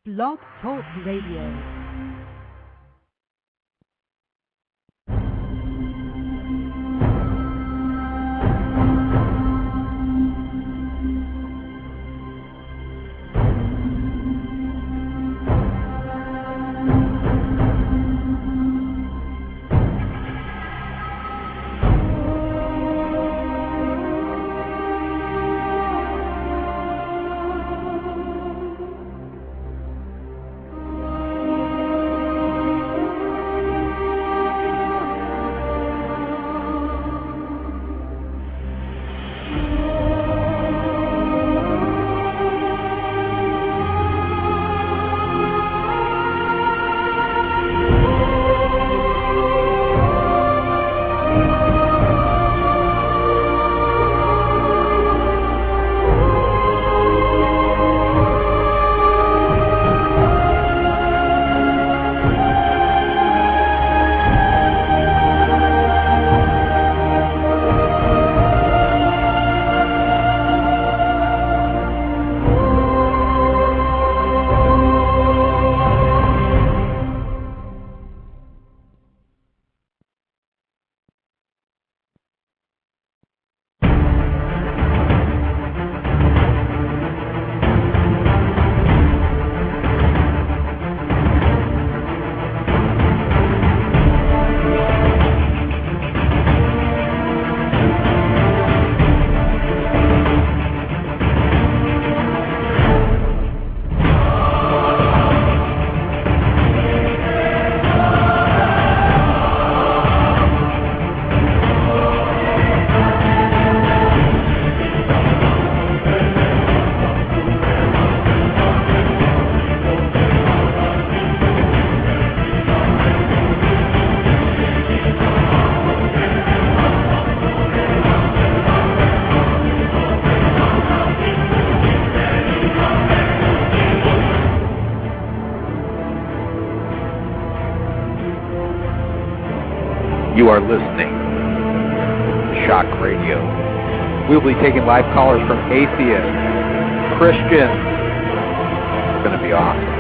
Blog Talk Radio. You are listening to Shock Radio. We'll be taking live callers from atheists, Christians. It's going to be awesome.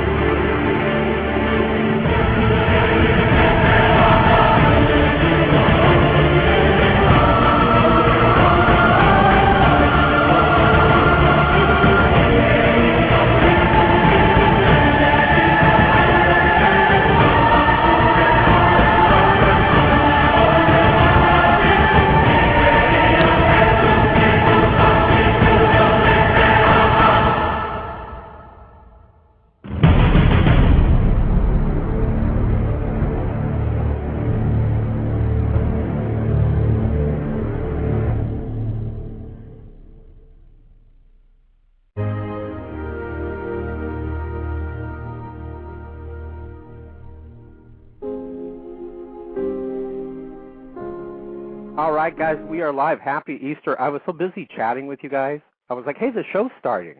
All right, guys, we are live. Happy Easter. I was so busy chatting with you guys. I was like, hey, the show's starting.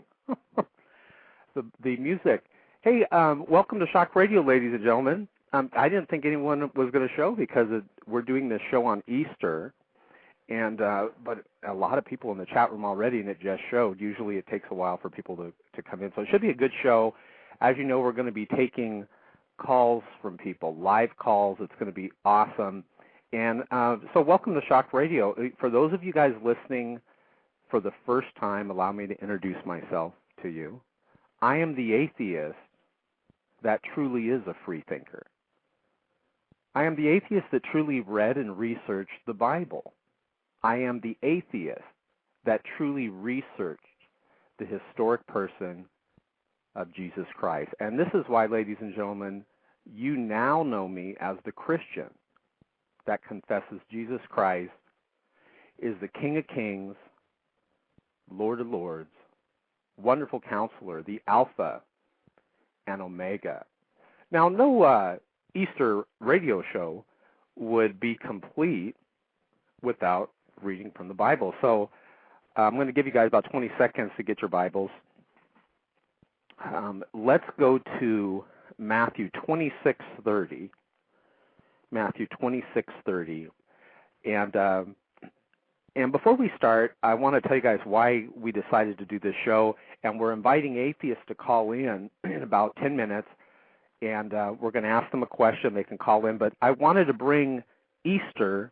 the music. Hey, welcome to Shock Radio, ladies and gentlemen. I didn't think anyone was going to show because we're doing this show on Easter, and but a lot of people in the chat room already, and it just showed. Usually it takes a while for people to come in, so it should be a good show. As you know, we're going to be taking calls from people, live calls. It's going to be awesome. And so welcome to Shock Radio. For those of you guys listening for the first time, allow me to introduce myself to you. I am the atheist that truly is a free thinker. I am the atheist that truly read and researched the Bible. I am the atheist that truly researched the historic person of Jesus Christ. And this is why, ladies and gentlemen, you now know me as the Christian that confesses Jesus Christ is the King of Kings, Lord of Lords, wonderful counselor, the Alpha and Omega. Now, no Easter radio show would be complete without reading from the Bible. So I'm going to give you guys about 20 seconds to get your Bibles. Let's go to Matthew 26:30. Matthew 26:30. And And before we start, I want to tell you guys why we decided to do this show. And we're inviting atheists to call in about 10 minutes. And we're going to ask them a question. They can call in. But I wanted to bring Easter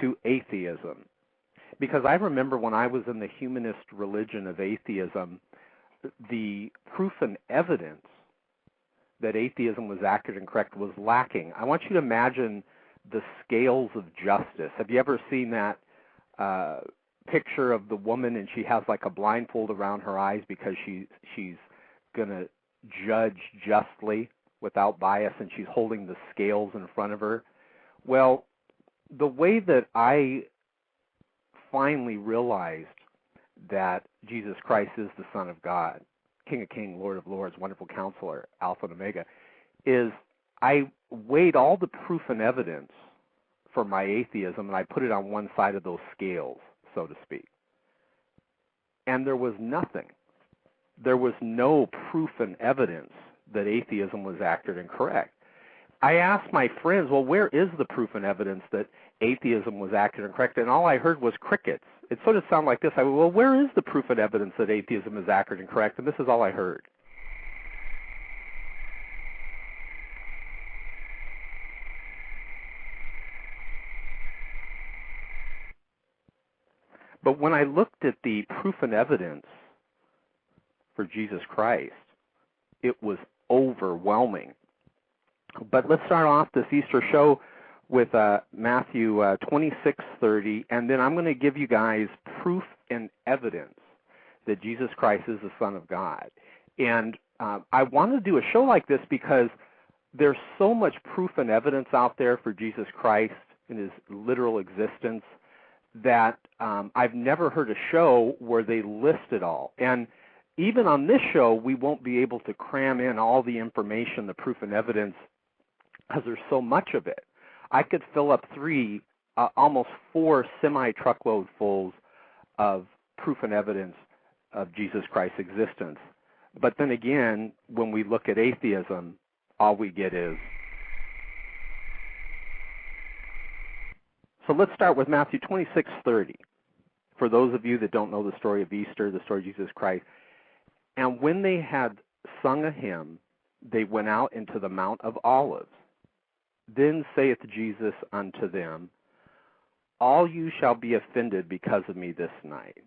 to atheism. Because I remember when I was in the humanist religion of atheism, the proof and evidence that atheism was accurate and correct was lacking. I want you to imagine the scales of justice. Have you ever seen that picture of the woman and she has like a blindfold around her eyes because she's going to judge justly without bias, and she's holding the scales in front of her? Well, the way that I finally realized that Jesus Christ is the Son of God, King of Kings, Lord of Lords, Wonderful Counselor, Alpha and Omega, is I weighed all the proof and evidence for my atheism and I put it on one side of those scales, so to speak. And there was nothing. There was no proof and evidence that atheism was accurate and correct. I asked my friends, well, where is the proof and evidence that atheism was accurate and correct? And all I heard was crickets. It sort of sounded like this. I went, well, where is the proof and evidence that atheism is accurate and correct? And this is all I heard. But when I looked at the proof and evidence for Jesus Christ, it was overwhelming. But let's start off this Easter show with Matthew 26:30, and then I'm going to give you guys proof and evidence that Jesus Christ is the Son of God. And I wanted to do a show like this because there's so much proof and evidence out there for Jesus Christ in his literal existence that I've never heard a show where they list it all. And even on this show, we won't be able to cram in all the information, the proof and evidence, because there's so much of it. I could fill up almost four semi-truckload fulls of proof and evidence of Jesus Christ's existence. But then again, when we look at atheism, all we get is. So let's start with Matthew 26:30. For those of you that don't know the story of Easter, the story of Jesus Christ. And when they had sung a hymn, they went out into the Mount of Olives. Then saith Jesus unto them, all you shall be offended because of me this night.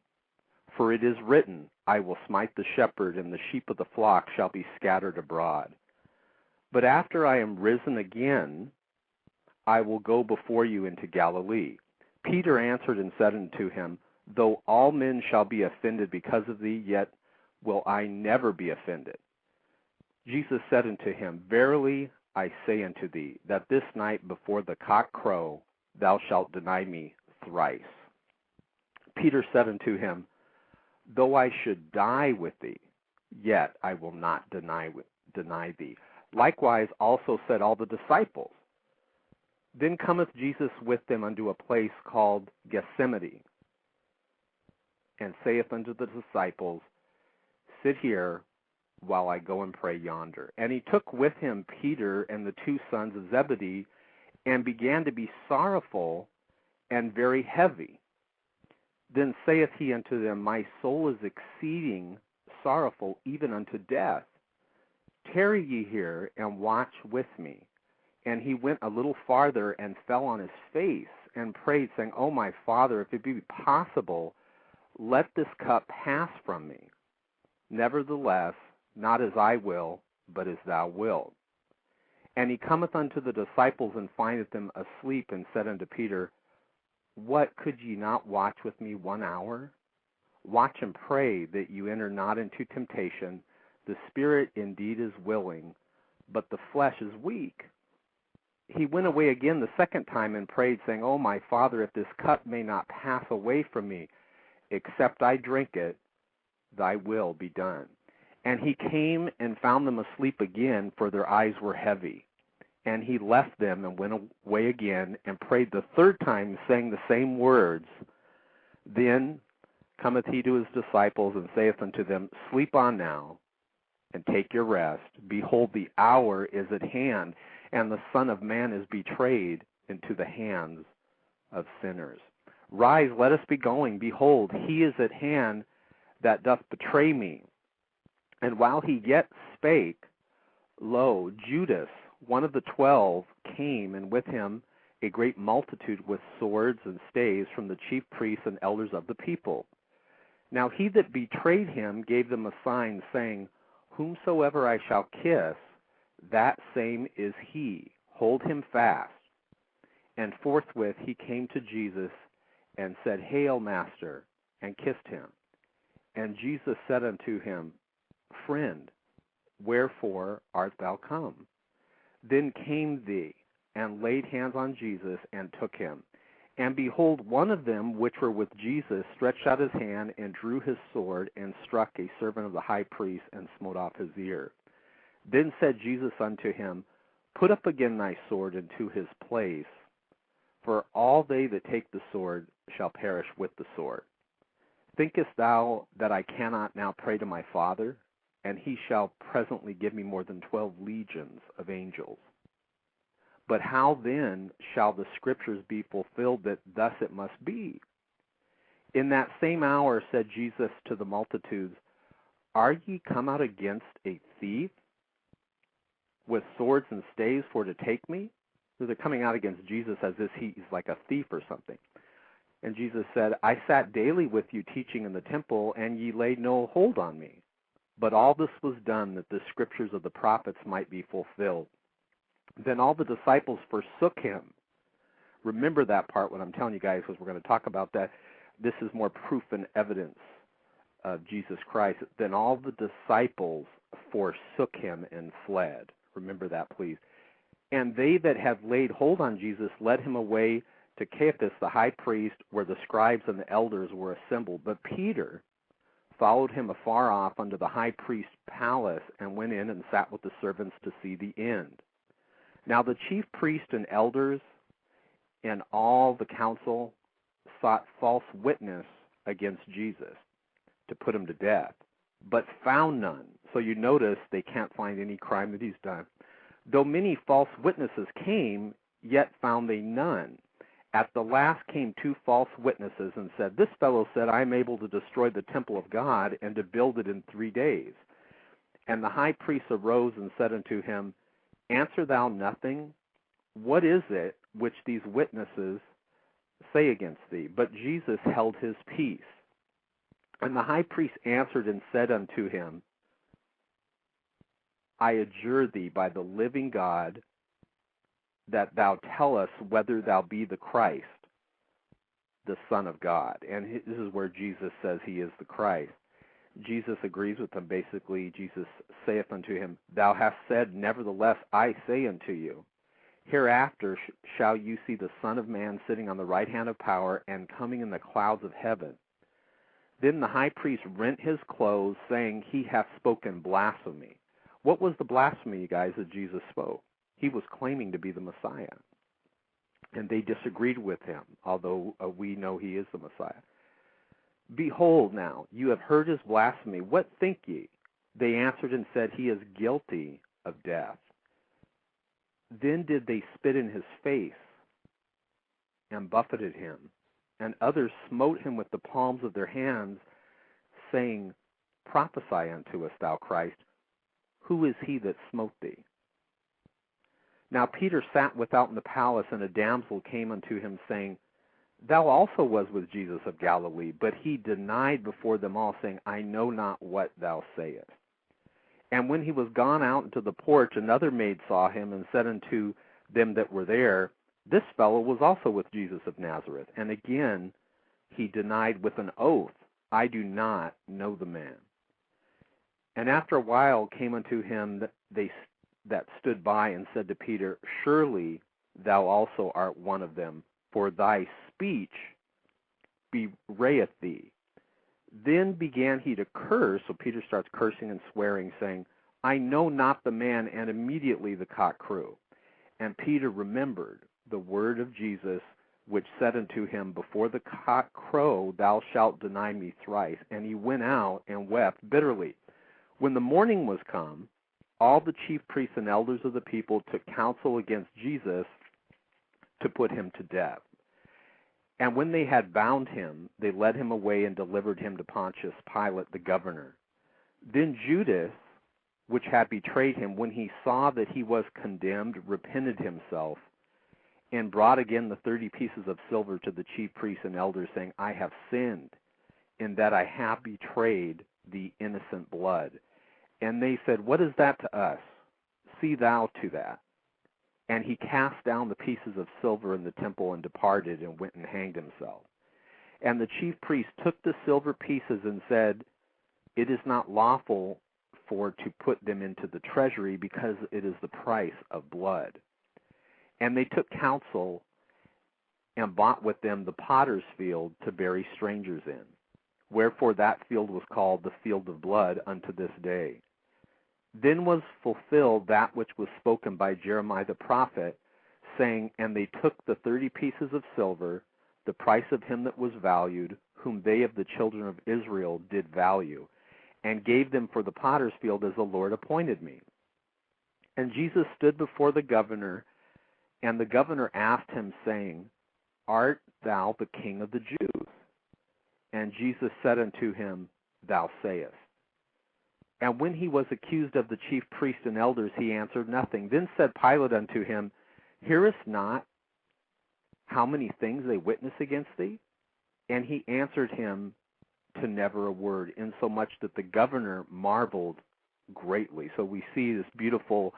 For it is written, I will smite the shepherd, and the sheep of the flock shall be scattered abroad. But after I am risen again, I will go before you into Galilee. Peter answered and said unto him, though all men shall be offended because of thee, yet will I never be offended. Jesus said unto him, verily I say unto thee, that this night before the cock crow, thou shalt deny me thrice. Peter said unto him, though I should die with thee, yet I will not deny thee. Likewise also said all the disciples. Then cometh Jesus with them unto a place called Gethsemane, and saith unto the disciples, sit here while I go and pray yonder. And he took with him Peter and the two sons of Zebedee, and began to be sorrowful and very heavy. Then saith he unto them, my soul is exceeding sorrowful, even unto death. Tarry ye here, and watch with me. And he went a little farther, and fell on his face, and prayed, saying, O my Father, if it be possible, let this cup pass from me. Nevertheless, not as I will, but as thou wilt. And he cometh unto the disciples, and findeth them asleep, and said unto Peter, what, could ye not watch with me 1 hour? Watch and pray that you enter not into temptation. The spirit indeed is willing, but the flesh is weak. He went away again the second time, and prayed, saying, O my Father, if this cup may not pass away from me, except I drink it, thy will be done. And he came and found them asleep again, for their eyes were heavy. And he left them and went away again, and prayed the third time, saying the same words. Then cometh he to his disciples, and saith unto them, sleep on now, and take your rest. Behold, the hour is at hand, and the Son of Man is betrayed into the hands of sinners. Rise, let us be going. Behold, he is at hand that doth betray me. And while he yet spake, lo, Judas, one of the 12, came, and with him a great multitude with swords and staves from the chief priests and elders of the people. Now he that betrayed him gave them a sign, saying, Whomsoever I shall kiss, that same is he. Hold him fast. And forthwith he came to Jesus and said, Hail, Master, and kissed him. And Jesus said unto him, Friend, wherefore art thou come? Then came they, and laid hands on Jesus, and took him. And behold, one of them which were with Jesus stretched out his hand, and drew his sword, and struck a servant of the high priest, and smote off his ear. Then said Jesus unto him, Put up again thy sword into his place, for all they that take the sword shall perish with the sword. Thinkest thou that I cannot now pray to my Father, and he shall presently give me more than 12 legions of angels? But how then shall the scriptures be fulfilled that thus it must be? In that same hour said Jesus to the multitudes, Are ye come out against a thief with swords and staves for to take me? So they're coming out against Jesus as if he's like a thief or something. And Jesus said, I sat daily with you teaching in the temple, and ye laid no hold on me. But all this was done that the scriptures of the prophets might be fulfilled. Then all the disciples forsook him. Remember that part when I'm telling you guys, because we're going to talk about that. This is more proof and evidence of Jesus Christ. Then all the disciples forsook him and fled. Remember that, please. And they that had laid hold on Jesus led him away to Caiaphas the high priest, where the scribes and the elders were assembled. But Peter followed him afar off unto the high priest's palace, and went in and sat with the servants to see the end. Now the chief priests and elders and all the council sought false witness against Jesus to put him to death, but found none. So you notice they can't find any crime that he's done. Though many false witnesses came, yet found they none. At the last came 2 false witnesses and said, This fellow said, I am able to destroy the temple of God and to build it in 3 days. And the high priest arose and said unto him, Answer thou nothing? What is it which these witnesses say against thee? But Jesus held his peace. And the high priest answered and said unto him, I adjure thee by the living God, that thou tell us whether thou be the Christ, the Son of God. And this is where Jesus says he is the Christ. Jesus agrees with him. Basically, Jesus saith unto him, Thou hast said, nevertheless, I say unto you, hereafter shall you see the Son of Man sitting on the right hand of power, and coming in the clouds of heaven. Then the high priest rent his clothes, saying, He hath spoken blasphemy. What was the blasphemy, you guys, that Jesus spoke? He was claiming to be the Messiah. And they disagreed with him, although we know he is the Messiah. Behold now, you have heard his blasphemy. What think ye? They answered and said, He is guilty of death. Then did they spit in his face and buffeted him. And others smote him with the palms of their hands, saying, Prophesy unto us, thou Christ. Who is he that smote thee? Now Peter sat without in the palace, and a damsel came unto him, saying, Thou also was with Jesus of Galilee. But he denied before them all, saying, I know not what thou sayest. And when he was gone out into the porch, another maid saw him, and said unto them that were there, This fellow was also with Jesus of Nazareth. And again he denied with an oath, I do not know the man. And after a while came unto him that stood by, and said to Peter, Surely thou also art one of them, for thy speech bewrayeth thee. Then began he to curse. So Peter starts cursing and swearing, saying, I know not the man. And immediately the cock crew. And Peter remembered the word of Jesus, which said unto him, Before the cock crow, thou shalt deny me thrice. And he went out and wept bitterly. When the morning was come, all the chief priests and elders of the people took counsel against Jesus to put him to death. And when they had bound him, they led him away and delivered him to Pontius Pilate, the governor. Then Judas, which had betrayed him, when he saw that he was condemned, repented himself, and brought again the 30 pieces of silver to the chief priests and elders, saying, I have sinned, in that I have betrayed the innocent blood. And they said, What is that to us? See thou to that. And he cast down the pieces of silver in the temple and departed and went and hanged himself. And the chief priest took the silver pieces and said, It is not lawful to put them into the treasury, because it is the price of blood. And they took counsel and bought with them the potter's field to bury strangers in. Wherefore that field was called the field of blood unto this day. Then was fulfilled that which was spoken by Jeremiah the prophet, saying, And they took the 30 pieces of silver, the price of him that was valued, whom they of the children of Israel did value, and gave them for the potter's field as the Lord appointed me. And Jesus stood before the governor, and the governor asked him, saying, Art thou the King of the Jews? And Jesus said unto him, Thou sayest. And when he was accused of the chief priests and elders, he answered nothing. Then said Pilate unto him, Hearest not how many things they witness against thee? And he answered him to never a word, insomuch that the governor marveled greatly. So we see this beautiful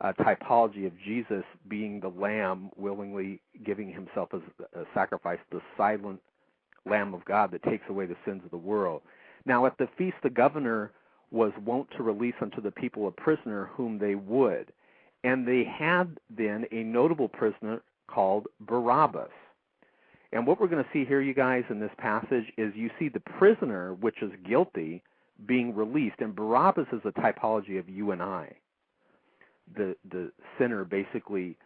typology of Jesus being the Lamb, willingly giving himself as a sacrifice, the silent Lamb of God that takes away the sins of the world. Now at the feast the governor was wont to release unto the people a prisoner whom they would. And they had then a notable prisoner called Barabbas. And what we're going to see here, you guys, in this passage is you see the prisoner, which is guilty, being released. And Barabbas is a typology of you and I, the sinner basically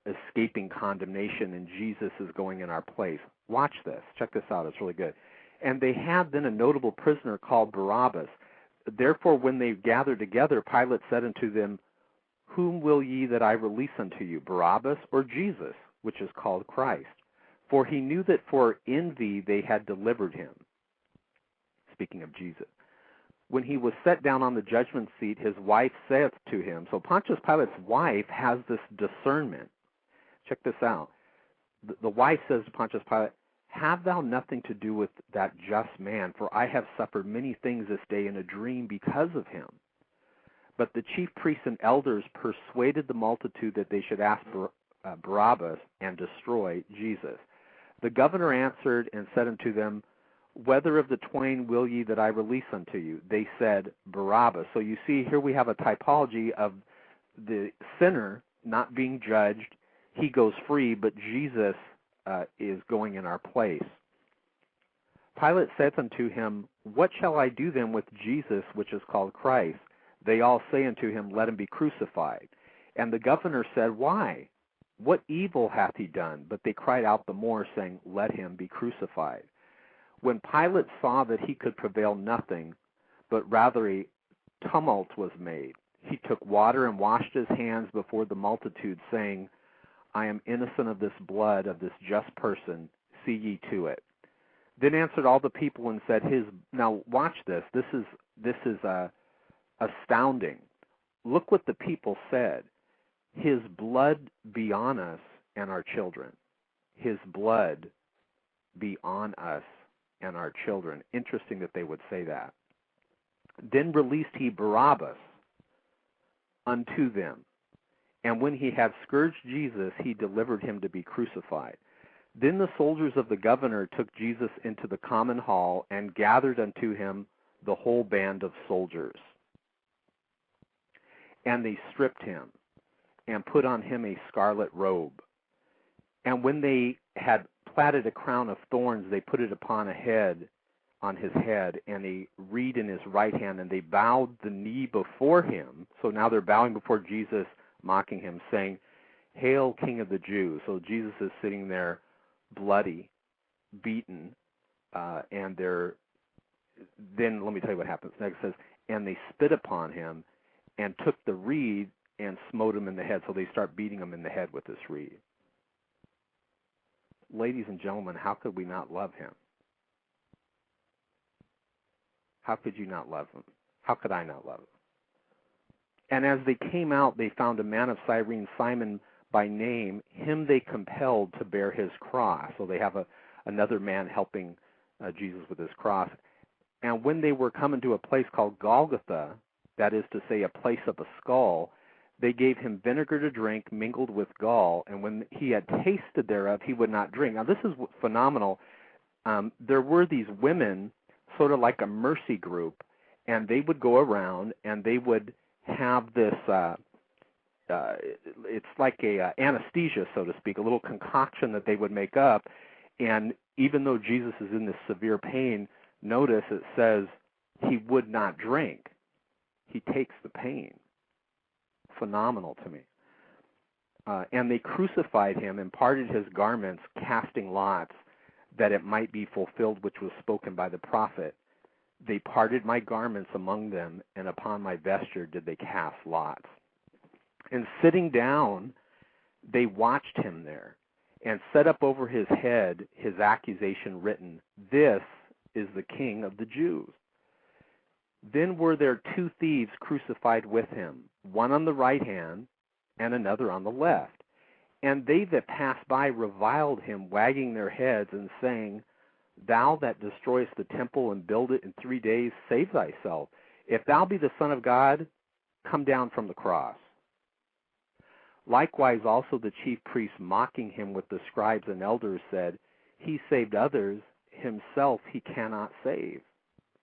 escaping condemnation, and Jesus is going in our place. Watch this. Check this out. It's really good. And they had then a notable prisoner called Barabbas. Therefore, when they gathered together, Pilate said unto them, Whom will ye that I release unto you, Barabbas or Jesus, which is called Christ? For he knew that for envy they had delivered him. Speaking of Jesus. When he was set down on the judgment seat, his wife saith to him, so Pontius Pilate's wife has this discernment. Check this out. The wife says to Pontius Pilate, Have thou nothing to do with that just man, for I have suffered many things this day in a dream because of him. But the chief priests and elders persuaded the multitude that they should ask Barabbas and destroy Jesus. The governor answered and said unto them, Whether of the twain will ye that I release unto you? They said, Barabbas. So you see, here we have a typology of the sinner not being judged. He goes free, but Jesus is going in our place. Pilate saith unto him, What shall I do then with Jesus, which is called Christ? They all say unto him, Let him be crucified. And the governor said, Why? What evil hath he done? But they cried out the more, saying, Let him be crucified. When Pilate saw that he could prevail nothing, but rather a tumult was made, he took water and washed his hands before the multitude, saying, I am innocent of this blood of this just person. See ye to it. Then answered all the people and said, Now watch this. This is astounding. Look what the people said. His blood be on us and our children. His blood be on us and our children. Interesting that they would say that. Then released he Barabbas unto them. And when he had scourged Jesus, he delivered him to be crucified. Then the soldiers of the governor took Jesus into the common hall and gathered unto him the whole band of soldiers. And they stripped him and put on him a scarlet robe. And when they had platted a crown of thorns, they put it on his head, and a reed in his right hand, and they bowed the knee before him. So now they're bowing before Jesus, mocking him, saying, Hail, King of the Jews. So Jesus is sitting there bloody, beaten, and then let me tell you what happens next. It says, and they spit upon him and took the reed and smote him in the head. So they start beating him in the head with this reed. ladies and gentlemen, how could we not love him? How could you not love him? How could I not love him? And as they came out, they found a man of Cyrene, Simon by name. Him they compelled to bear his cross. So they have another man helping Jesus with his cross. And when they were coming to a place called Golgotha, that is to say a place of a skull, they gave him vinegar to drink mingled with gall. And when he had tasted thereof, he would not drink. Now this is phenomenal. There were these women, sort of like a mercy group, and they would go around and they would have this, it's like a anesthesia, so to speak, a little concoction that they would make up. And even though Jesus is in this severe pain, notice it says he would not drink. He takes the pain. Phenomenal to me. And they crucified him and parted his garments, casting lots, that it might be fulfilled which was spoken by the prophet. They parted my garments among them, and upon my vesture did they cast lots. And sitting down, they watched him there, and set up over his head his accusation written, "This is the King of the Jews." Then were there two thieves crucified with him, one on the right hand and another on the left. And they that passed by reviled him, wagging their heads and saying, "Thou that destroyest the temple and build it in 3 days, save thyself. If thou be the Son of God, come down from the cross." Likewise also the chief priests, mocking him with the scribes and elders, said, "He saved others, himself he cannot save.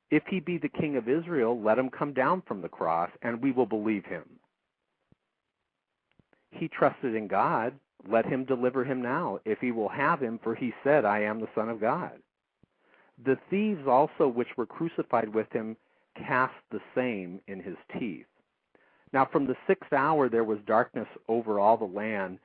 If he be the King of Israel, let him come down from the cross, and we will believe him. He trusted in God, let him deliver him now, if he will have him, for he said, I am the Son of God." The thieves also which were crucified with him cast the same in his teeth. Now from the 6th hour there was darkness over all the land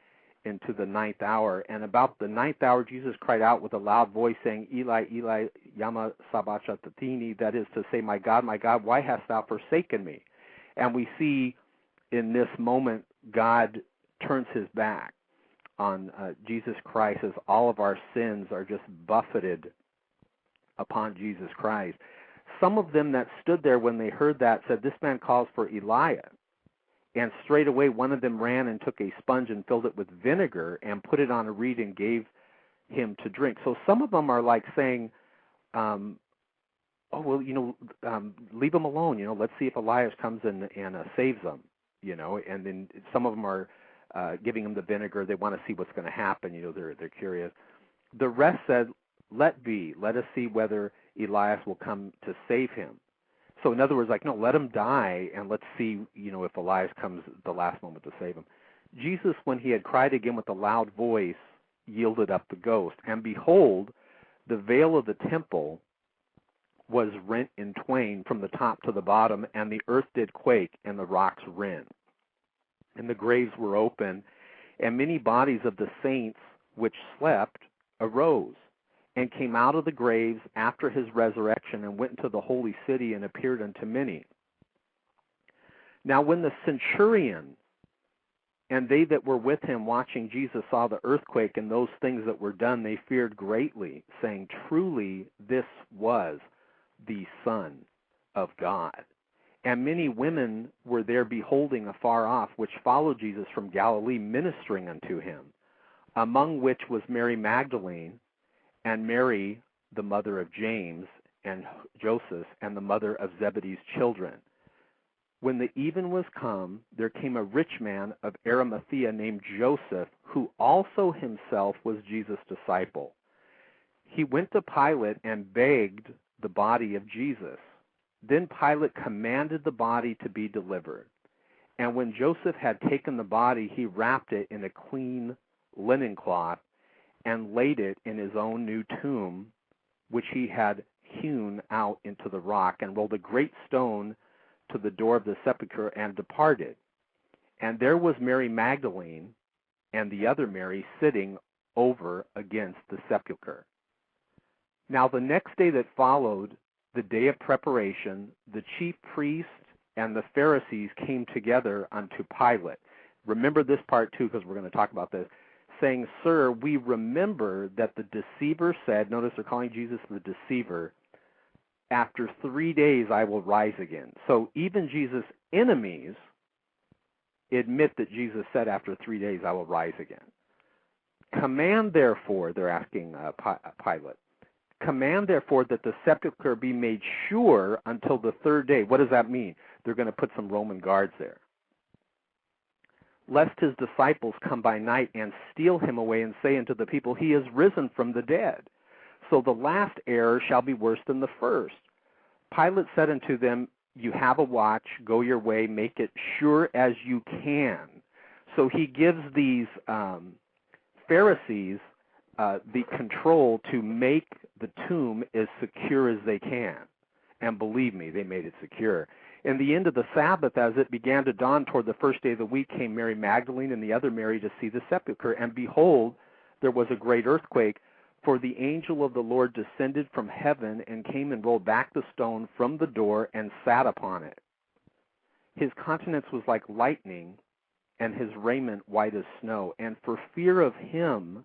into the 9th hour. And about the 9th hour Jesus cried out with a loud voice, saying, "Eli, Eli, lama sabachthani," that is to say, my God, why hast thou forsaken me?" And we see in this moment God turns his back on Jesus Christ as all of our sins are just buffeted upon Jesus Christ. Some of them that stood there when they heard that said, "This man calls for Elijah." And straightway one of them ran and took a sponge and filled it with vinegar and put it on a reed and gave him to drink. So some of them are like saying, leave him alone. Let's see if Elias comes and saves them. And then some of them are giving him the vinegar. They want to see what's going to happen. They're curious. The rest said, "Let be. Let us see whether Elias will come to save him." So in other words, no, let him die, and let's see, if Elias comes at the last moment to save him. Jesus, when he had cried again with a loud voice, yielded up the ghost. And behold, the veil of the temple was rent in twain from the top to the bottom, and the earth did quake, and the rocks rent. And the graves were open, and many bodies of the saints which slept arose, and came out of the graves after his resurrection, and went into the holy city, and appeared unto many. Now when the centurion and they that were with him watching Jesus saw the earthquake and those things that were done, they feared greatly, saying, "Truly this was the Son of God." And many women were there beholding afar off, which followed Jesus from Galilee, ministering unto him, among which was Mary Magdalene, and Mary, the mother of James and Joseph, and the mother of Zebedee's children. When the even was come, there came a rich man of Arimathea named Joseph, who also himself was Jesus' disciple. He went to Pilate and begged the body of Jesus. Then Pilate commanded the body to be delivered. And when Joseph had taken the body, he wrapped it in a clean linen cloth, and laid it in his own new tomb, which he had hewn out into the rock, and rolled a great stone to the door of the sepulchre, and departed. And there was Mary Magdalene and the other Mary sitting over against the sepulchre. Now the next day that followed, the day of preparation, the chief priests and the Pharisees came together unto Pilate. Remember this part too, because we're going to talk about this. saying, "Sir, we remember that the deceiver said," notice they're calling Jesus the deceiver, "after 3 days I will rise again." So even Jesus' enemies admit that Jesus said after 3 days I will rise again. "Command therefore," they're asking Pilate, "command therefore that the sepulchre be made sure until the 3rd day." What does that mean? They're going to put some Roman guards there. "Lest his disciples come by night and steal him away and say unto the people, He is risen from the dead. So the last error shall be worse than the first. Pilate said unto them, You have a watch, go your way, make it sure as you can." So he gives these Pharisees the control to make the tomb as secure as they can. And believe me, they made it secure. "In the end of the Sabbath, as it began to dawn toward the 1st day of the week, came Mary Magdalene and the other Mary to see the sepulchre. And behold, there was a great earthquake, for the angel of the Lord descended from heaven and came and rolled back the stone from the door and sat upon it. His countenance was like lightning, and his raiment white as snow. And for fear of him,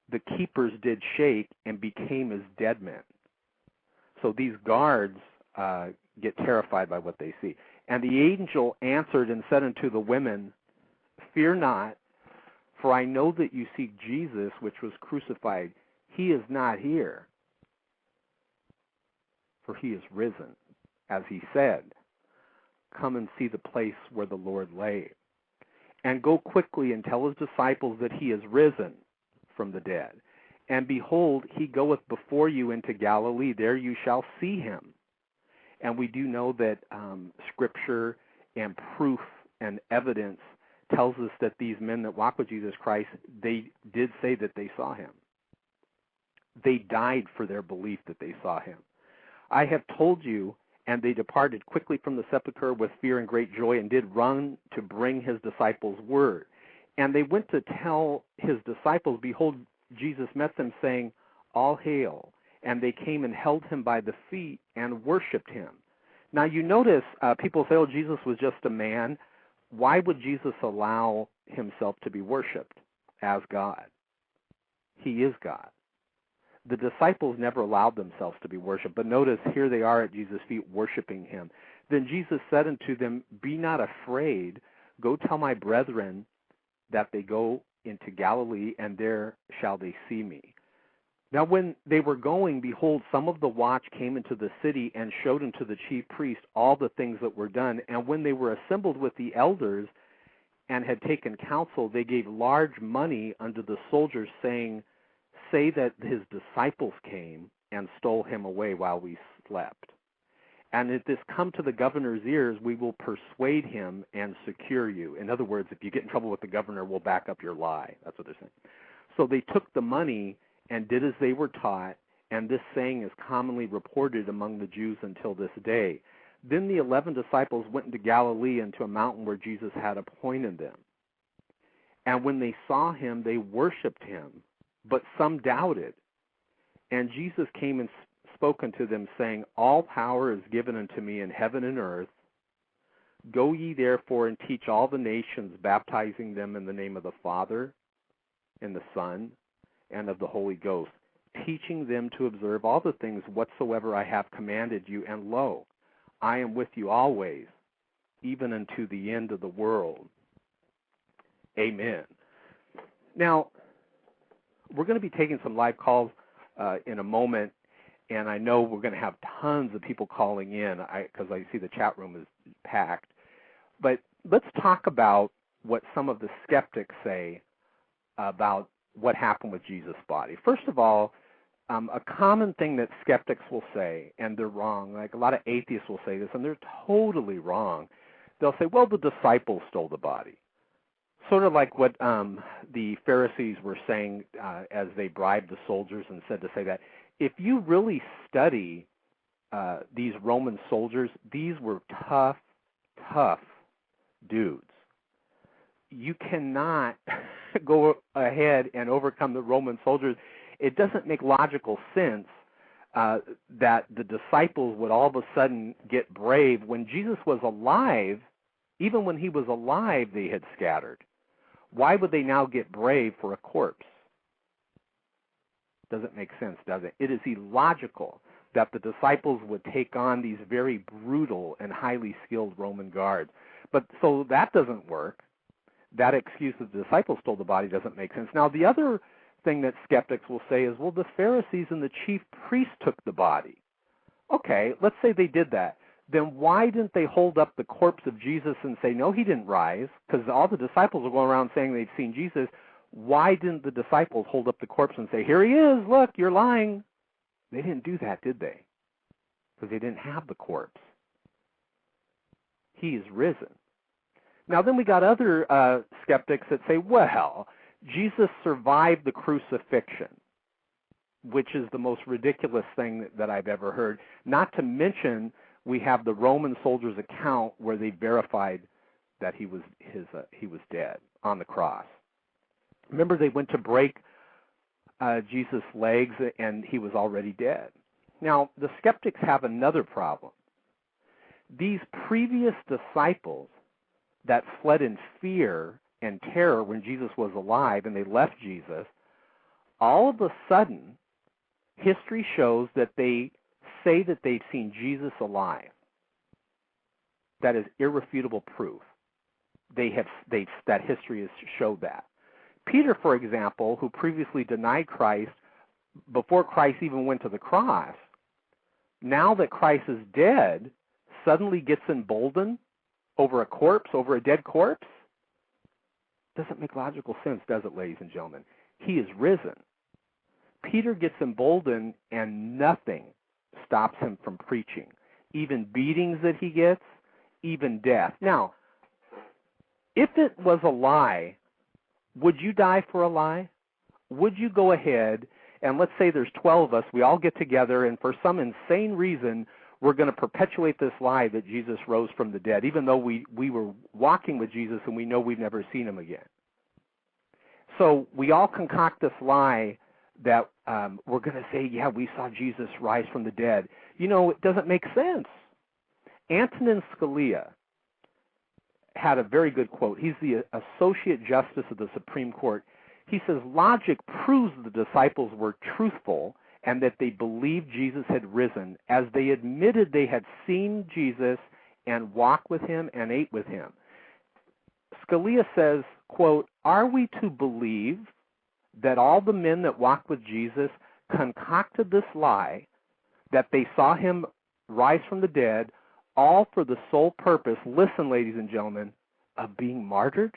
the keepers did shake and became as dead men." So these guards get terrified by what they see. "And the angel answered and said unto the women, Fear not, for I know that you seek Jesus, which was crucified. He is not here, for he is risen, as he said. Come and see the place where the Lord lay. And go quickly and tell his disciples that he is risen from the dead. And behold, he goeth before you into Galilee. There you shall see him." And we do know that Scripture and proof and evidence tells us that these men that walk with Jesus Christ, they did say that they saw him. They died for their belief that they saw him. "I have told you," and they departed quickly from the sepulchre with fear and great joy, and did run to bring his disciples word. And they went to tell his disciples, behold, Jesus met them, saying, All hail. And they came and held him by the feet and worshipped him. Now you notice people say, oh, Jesus was just a man. Why would Jesus allow himself to be worshipped as God? He is God. The disciples never allowed themselves to be worshipped, but notice here they are at Jesus' feet worshiping him. Then Jesus said unto them, Be not afraid. Go tell my brethren that they go into Galilee, and there shall they see me. Now when they were going, behold, some of the watch came into the city and showed unto the chief priest all the things that were done. And when they were assembled with the elders and had taken counsel, they gave large money unto the soldiers, saying, Say that his disciples came and stole him away while we slept. And if this come to the governor's ears, we will persuade him and secure you. In other words, if you get in trouble with the governor, we'll back up your lie. That's what they're saying. So they took the money and did as they were taught, and this saying is commonly reported among the Jews until this day. Then the 11 disciples went into Galilee, into a mountain where Jesus had appointed them. And when they saw him, they worshipped him, but some doubted. And Jesus came and spoke unto them, saying, All power is given unto me in heaven and earth. Go ye therefore and teach all the nations, baptizing them in the name of the Father, and the Son, and of the Holy Ghost, teaching them to observe all the things whatsoever I have commanded you. And lo, I am with you always, even unto the end of the world. Amen. Now, we're going to be taking some live calls in a moment, and I know we're going to have tons of people calling in because I see the chat room is packed. But let's talk about what some of the skeptics say about what happened with Jesus' body. First of all, a common thing that skeptics will say, and they're wrong, like a lot of atheists will say this, and they're totally wrong. They'll say, well, the disciples stole the body. Sort of like what the Pharisees were saying as they bribed the soldiers and said to say that. If you really study these Roman soldiers, these were tough dudes. You cannot go ahead and overcome the Roman soldiers. It doesn't make logical sense that the disciples would all of a sudden get brave. When Jesus was alive, even when he was alive, they had scattered. Why would they now get brave for a corpse? Doesn't make sense, does it? It is illogical that the disciples would take on these very brutal and highly skilled Roman guards. But so that doesn't work. That excuse that the disciples stole the body doesn't make sense. Now, the other thing that skeptics will say is, well, the Pharisees and the chief priests took the body. Okay, let's say they did that. Then why didn't they hold up the corpse of Jesus and say, no, he didn't rise? Because all the disciples are going around saying they've seen Jesus. Why didn't the disciples hold up the corpse and say, here he is, look, you're lying? They didn't do that, did they? Because they didn't have the corpse. He is risen. Now, then we got other skeptics that say, well, Jesus survived the crucifixion, which is the most ridiculous thing that I've ever heard. Not to mention, we have the Roman soldiers' account where they verified that he was dead on the cross. Remember, they went to break Jesus' legs, and he was already dead. Now, the skeptics have another problem. These previous disciples that fled in fear and terror when Jesus was alive and they left Jesus, all of a sudden, history shows that they say that they've seen Jesus alive. That is irrefutable proof. That history has showed that. Peter, for example, who previously denied Christ before Christ even went to the cross, now that Christ is dead, suddenly gets emboldened over a corpse, over a dead corpse? Doesn't make logical sense, does it, ladies and gentlemen? He is risen. Peter gets emboldened, and nothing stops him from preaching. Even beatings that he gets, even death. Now, if it was a lie, would you die for a lie? Would you go ahead and let's say there's 12 of us, we all get together, and for some insane reason, we're going to perpetuate this lie that Jesus rose from the dead, even though we were walking with Jesus and we know we've never seen him again. So we all concoct this lie that we're going to say, yeah, we saw Jesus rise from the dead. You know, it doesn't make sense. Antonin Scalia had a very good quote. He's the Associate Justice of the Supreme Court. He says, logic proves the disciples were truthful and that they believed Jesus had risen, as they admitted they had seen Jesus and walked with him and ate with him. Scalia says, quote, are we to believe that all the men that walked with Jesus concocted this lie, that they saw him rise from the dead, all for the sole purpose, listen, ladies and gentlemen, of being martyred?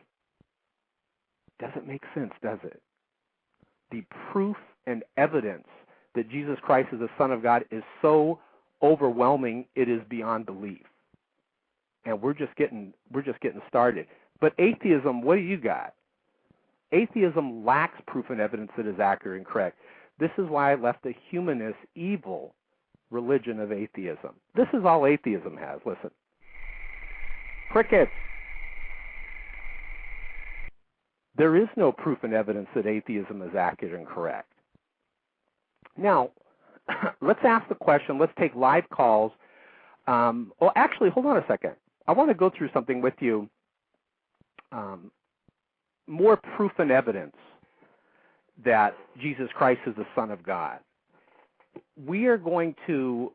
Doesn't make sense, does it? The proof and evidence that Jesus Christ is the Son of God is so overwhelming, it is beyond belief. And we're just getting started. But atheism, what do you got? Atheism lacks proof and evidence that is accurate and correct. This is why I left the humanist, evil religion of atheism. This is all atheism has. Listen. Crickets. There is no proof and evidence that atheism is accurate and correct. Now, let's ask the question. Let's take live calls. Well, actually, hold on a second. I want to go through something with you. More proof and evidence that Jesus Christ is the Son of God. We are going to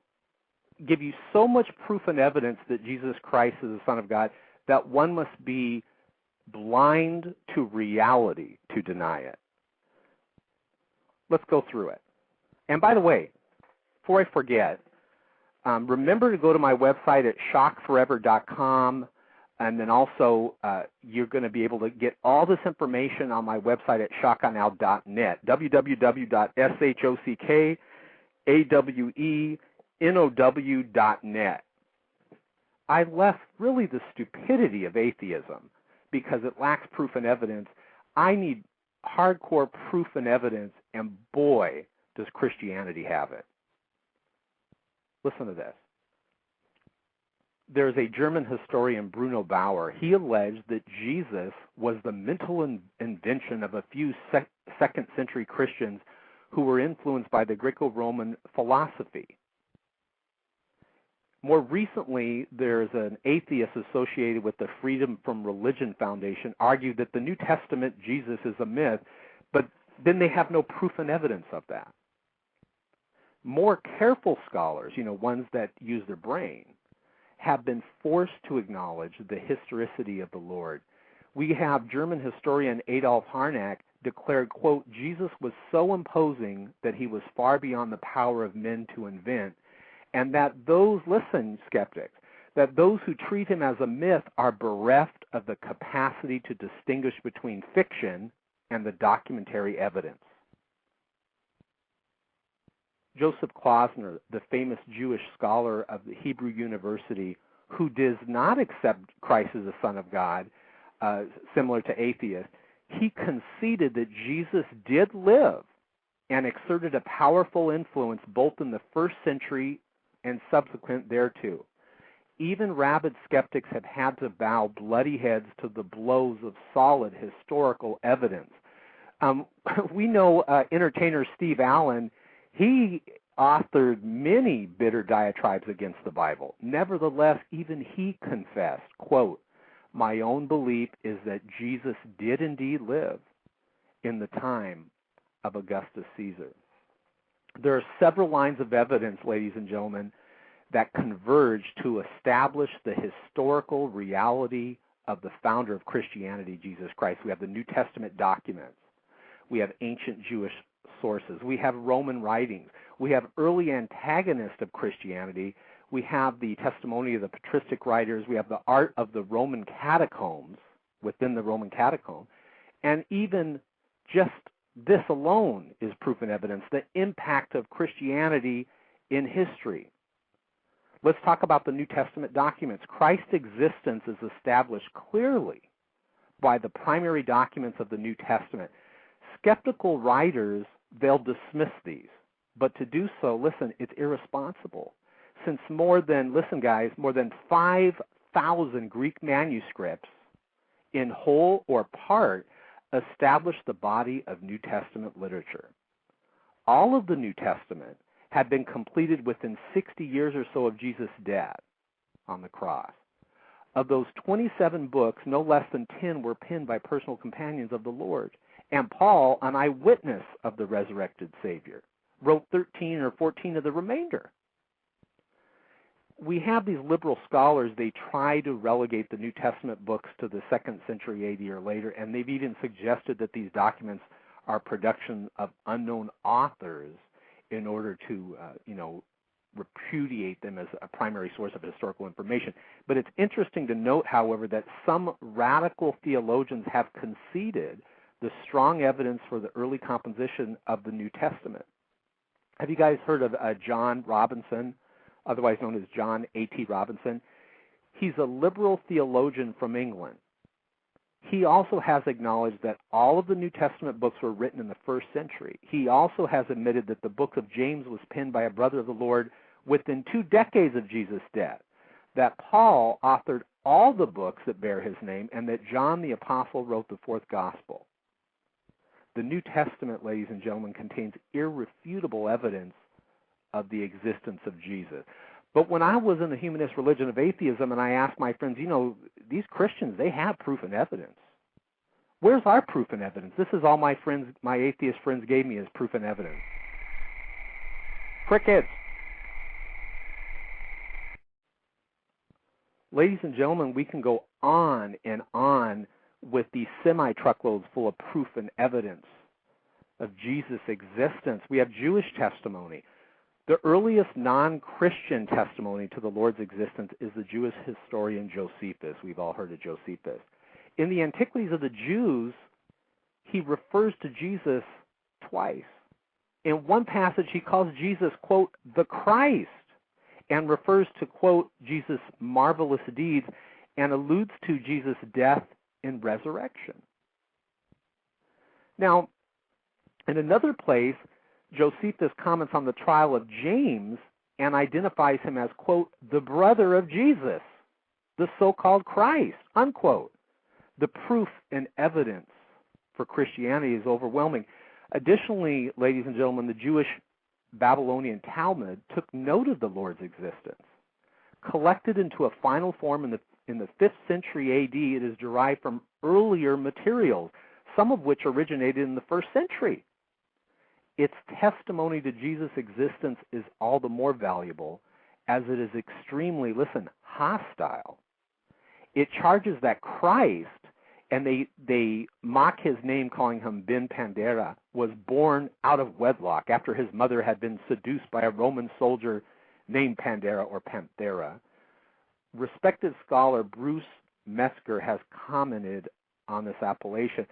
give you so much proof and evidence that Jesus Christ is the Son of God that one must be blind to reality to deny it. Let's go through it. And by the way, before I forget, remember to go to my website at shockforever.com, and then also you're going to be able to get all this information on my website at shockonow.net, www.shockaweenow.net. I left really the stupidity of atheism because it lacks proof and evidence. I need hardcore proof and evidence, and boy, does Christianity have it. Listen to this. There's a German historian, Bruno Bauer. He alleged that Jesus was the mental invention of a few second-century Christians who were influenced by the Greco-Roman philosophy. More recently, there's an atheist associated with the Freedom from Religion Foundation argued that the New Testament Jesus is a myth, but then they have no proof and evidence of that. More careful scholars, ones that use their brain, have been forced to acknowledge the historicity of the Lord. We have German historian Adolf Harnack declared, quote, Jesus was so imposing that he was far beyond the power of men to invent, and that those, listen, skeptics, that those who treat him as a myth are bereft of the capacity to distinguish between fiction and the documentary evidence. Joseph Klausner, the famous Jewish scholar of the Hebrew University, who does not accept Christ as the Son of God, similar to atheists, he conceded that Jesus did live and exerted a powerful influence both in the first century and subsequent thereto. Even rabid skeptics have had to bow bloody heads to the blows of solid historical evidence. We know entertainer Steve Allen. He authored many bitter diatribes against the Bible. Nevertheless, even he confessed, quote, my own belief is that Jesus did indeed live in the time of Augustus Caesar. There are several lines of evidence, ladies and gentlemen, that converge to establish the historical reality of the founder of Christianity, Jesus Christ. We have the New Testament documents. We have ancient Jewish sources. We have Roman writings. We have early antagonists of Christianity. We have the testimony of the patristic writers. We have the art of the Roman catacombs within the Roman catacomb. And even just this alone is proof and evidence, the impact of Christianity in history. Let's talk about the New Testament documents. Christ's existence is established clearly by the primary documents of the New Testament. Skeptical writers, they'll dismiss these. But to do so, listen, it's irresponsible. Since more than 5,000 Greek manuscripts in whole or part establish the body of New Testament literature. All of the New Testament had been completed within 60 years or so of Jesus' death on the cross. Of those 27 books, no less than 10 were penned by personal companions of the Lord. And Paul, an eyewitness of the resurrected Savior, wrote 13 or 14 of the remainder. We have these liberal scholars, they try to relegate the New Testament books to the 2nd century AD or later, and they've even suggested that these documents are production of unknown authors in order to, repudiate them as a primary source of historical information. But it's interesting to note, however, that some radical theologians have conceded the strong evidence for the early composition of the New Testament. Have you guys heard of John Robinson, otherwise known as John A.T. Robinson? He's a liberal theologian from England. He also has acknowledged that all of the New Testament books were written in the 1st century. He also has admitted that the book of James was penned by a brother of the Lord within 2 decades of Jesus' death, that Paul authored all the books that bear his name, and that John the Apostle wrote the 4th Gospel. The New Testament, ladies and gentlemen, contains irrefutable evidence of the existence of Jesus. But when I was in the humanist religion of atheism and I asked my friends, these Christians, they have proof and evidence. Where's our proof and evidence? This is all my atheist friends gave me as proof and evidence. Crickets. Ladies and gentlemen, we can go on and on with these semi-truckloads full of proof and evidence of Jesus' existence. We have Jewish testimony. The earliest non-Christian testimony to the Lord's existence is the Jewish historian Josephus. We've all heard of Josephus. In the Antiquities of the Jews, he refers to Jesus twice. In one passage, he calls Jesus, quote, the Christ, and refers to, quote, Jesus' marvelous deeds, and alludes to Jesus' death and resurrection. Now, in another place, Josephus comments on the trial of James and identifies him as, quote, the brother of Jesus, the so-called Christ, unquote. The proof and evidence for Christianity is overwhelming. Additionally, ladies and gentlemen, the Jewish Babylonian Talmud took note of the Lord's existence. Collected into a final form in the 5th century AD, it is derived from earlier materials, some of which originated in the 1st century. Its testimony to Jesus' existence is all the more valuable as it is extremely, listen, hostile. It charges that Christ, and they mock his name calling him Ben Pandera, was born out of wedlock after his mother had been seduced by a Roman soldier named Pandera or Panthera. Respected scholar Bruce Metzger has commented on this appellation.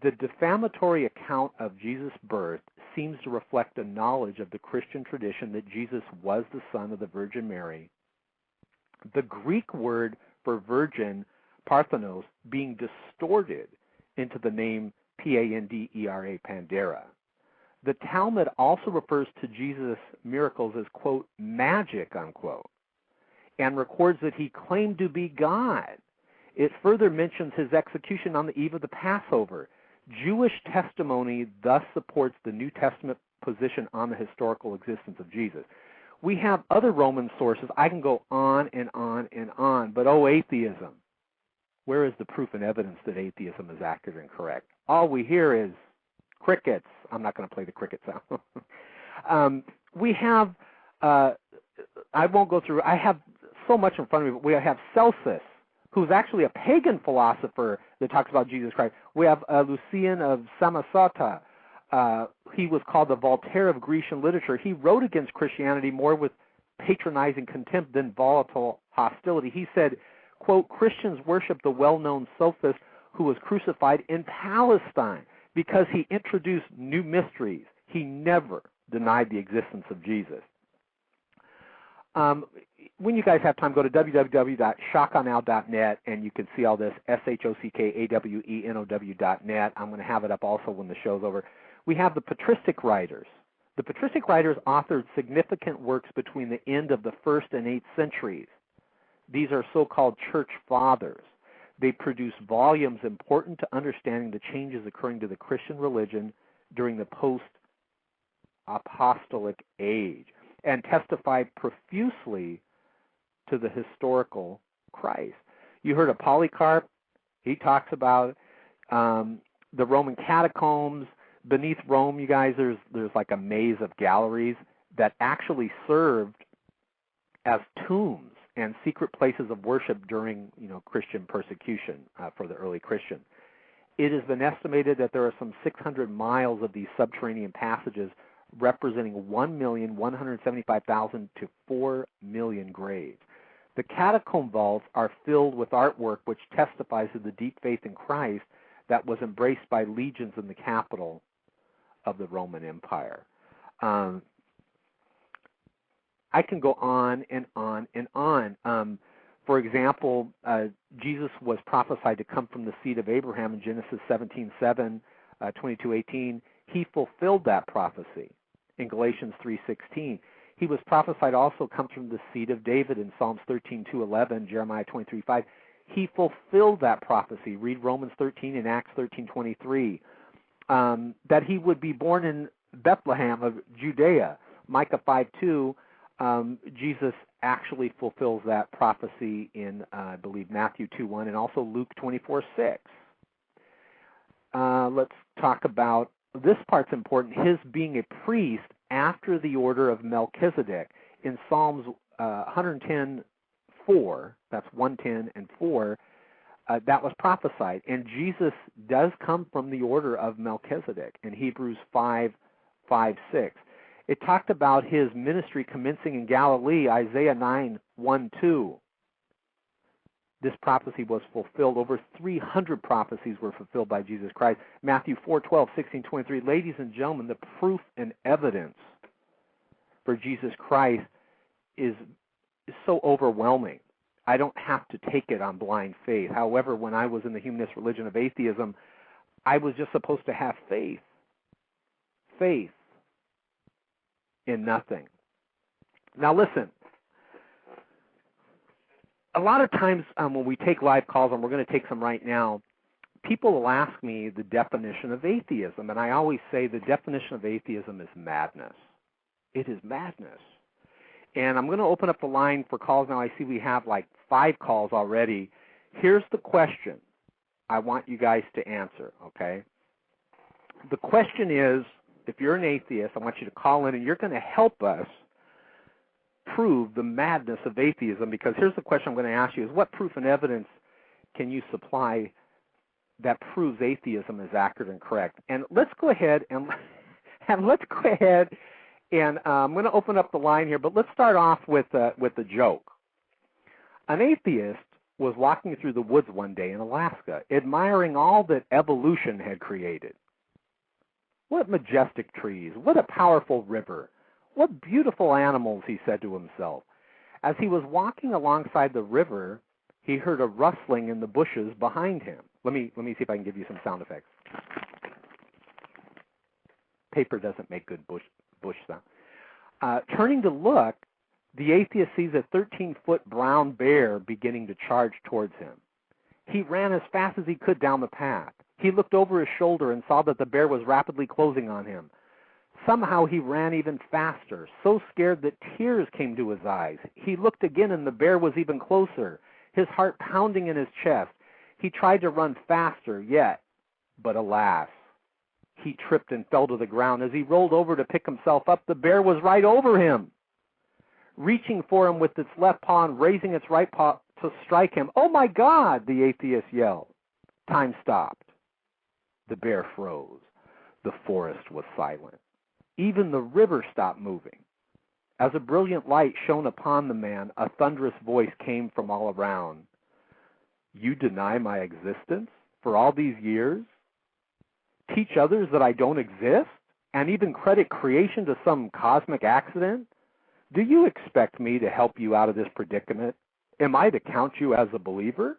The defamatory account of Jesus' birth seems to reflect a knowledge of the Christian tradition that Jesus was the son of the Virgin Mary. The Greek word for virgin, Parthenos, being distorted into the name Pandera, Pandera. The Talmud also refers to Jesus' miracles as, quote, magic, unquote, and records that he claimed to be God. It further mentions his execution on the eve of the Passover. Jewish testimony thus supports the New Testament position on the historical existence of Jesus. We have other Roman sources. I can go on and on and on, but atheism. Where is the proof and evidence that atheism is accurate and correct? All we hear is crickets. I'm not going to play the cricket sound. We have, I won't go through, I have so much in front of me, but we have Celsus, who's actually a pagan philosopher that talks about Jesus Christ. We have Lucian of Samosata. He was called the Voltaire of Grecian literature. He wrote against Christianity more with patronizing contempt than volatile hostility. He said, quote, Christians worship the well-known sophist who was crucified in Palestine because he introduced new mysteries. He never denied the existence of Jesus. When you guys have time, go to www.shakanow.net and you can see all this, SHOCKAWENOW.net. I'm going to have it up also when the show's over. We have the patristic writers. The patristic writers authored significant works between the end of the 1st and 8th centuries. These are so-called church fathers. They produce volumes important to understanding the changes occurring to the Christian religion during the post-apostolic age and testify profusely to the historical Christ. You heard of Polycarp. He talks about the Roman catacombs. Beneath Rome, you guys, there's like a maze of galleries that actually served as tombs and secret places of worship during, Christian persecution for the early Christians. It has been estimated that there are some 600 miles of these subterranean passages representing 1,175,000 to 4 million graves. The catacomb vaults are filled with artwork which testifies to the deep faith in Christ that was embraced by legions in the capital of the Roman Empire. I can go on and on and on. For example, Jesus was prophesied to come from the seed of Abraham in Genesis 17:7, 22:18. He fulfilled that prophecy in Galatians 3:16. He was prophesied also comes from the seed of David in Psalms 13:2-11, Jeremiah 23:5. He fulfilled that prophecy. Read Romans 13 and Acts 13:23. That he would be born in Bethlehem of Judea, Micah 5:2. Jesus actually fulfills that prophecy in, I believe, Matthew 2:1 and also Luke 24:6. Let's talk about, this part's important, his being a priest after the order of Melchizedek. In Psalms 110:4, that's 110 and 4, that was prophesied. And Jesus does come from the order of Melchizedek in Hebrews 5:5-6. It talked about his ministry commencing in Galilee, Isaiah 9:1-2. This prophecy was fulfilled. Over 300 prophecies were fulfilled by Jesus Christ. Matthew 4:12, 16:23. Ladies and gentlemen, the proof and evidence for Jesus Christ is so overwhelming. I don't have to take it on blind faith. However, when I was in the humanist religion of atheism, I was just supposed to have faith. Faith in nothing. Now listen, a lot of times when we take live calls, and we're going to take some right now, people will ask me the definition of atheism, and I always say the definition of atheism is madness. It is madness. And I'm going to open up the line for calls now. I see we have like 5 calls already. Here's the question I want you guys to answer, okay? The question is, if you're an atheist, I want you to call in and you're going to help us prove the madness of atheism, because here's the question I'm going to ask you is, what proof and evidence can you supply that proves atheism is accurate and correct? And let's go ahead and I'm going to open up the line here, but let's start off with the joke. An atheist was walking through the woods one day in Alaska, admiring all that evolution had created. What majestic trees, what a powerful river, what beautiful animals, he said to himself. As he was walking alongside the river, he heard a rustling in the bushes behind him. Let me see if I can give you some sound effects. Paper doesn't make good bush sound. Turning to look, the atheist sees a 13-foot brown bear beginning to charge towards him. He ran as fast as he could down the path. He looked over his shoulder and saw that the bear was rapidly closing on him. Somehow he ran even faster, so scared that tears came to his eyes. He looked again and the bear was even closer, his heart pounding in his chest. He tried to run faster yet, but alas, he tripped and fell to the ground. As he rolled over to pick himself up, the bear was right over him, reaching for him with its left paw and raising its right paw to strike him. "Oh my God!" the atheist yelled. Time stopped. The bear froze. The forest was silent. Even the river stopped moving. As a brilliant light shone upon the man, a thunderous voice came from all around. "You deny my existence for all these years? Teach others that I don't exist? And even credit creation to some cosmic accident? Do you expect me to help you out of this predicament? Am I to count you as a believer?"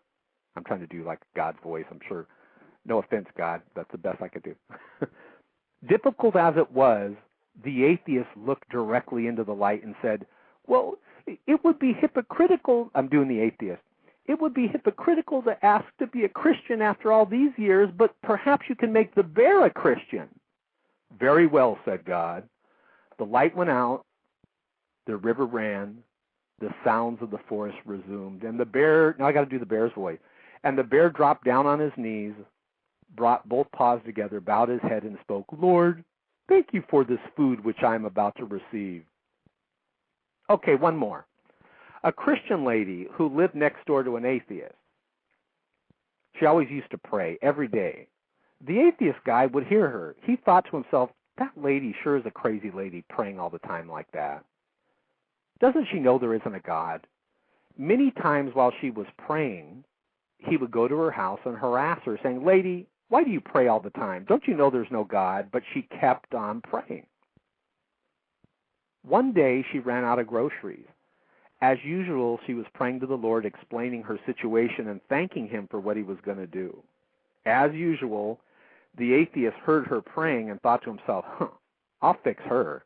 I'm trying to do like God's voice, I'm sure. No offense, God. That's the best I could do. Difficult as it was, the atheist looked directly into the light and said, "Well, it would be hypocritical." I'm doing the atheist. "It would be hypocritical to ask to be a Christian after all these years, but perhaps you can make the bear a Christian." "Very well," said God. The light went out. The river ran. The sounds of the forest resumed. And the bear, now I got to do the bear's voice. And the bear dropped down on his knees, brought both paws together, bowed his head, and spoke, "Lord, thank you for this food which I am about to receive." Okay, one more. A Christian lady who lived next door to an atheist. She always used to pray every day. The atheist guy would hear her. He thought to himself, that lady sure is a crazy lady praying all the time like that. Doesn't she know there isn't a God? Many times while she was praying, he would go to her house and harass her, saying, "Lady, why do you pray all the time? Don't you know there's no God?" But she kept on praying. One day she ran out of groceries. As usual, she was praying to the Lord, explaining her situation and thanking him for what he was going to do. As usual, the atheist heard her praying and thought to himself, "I'll fix her."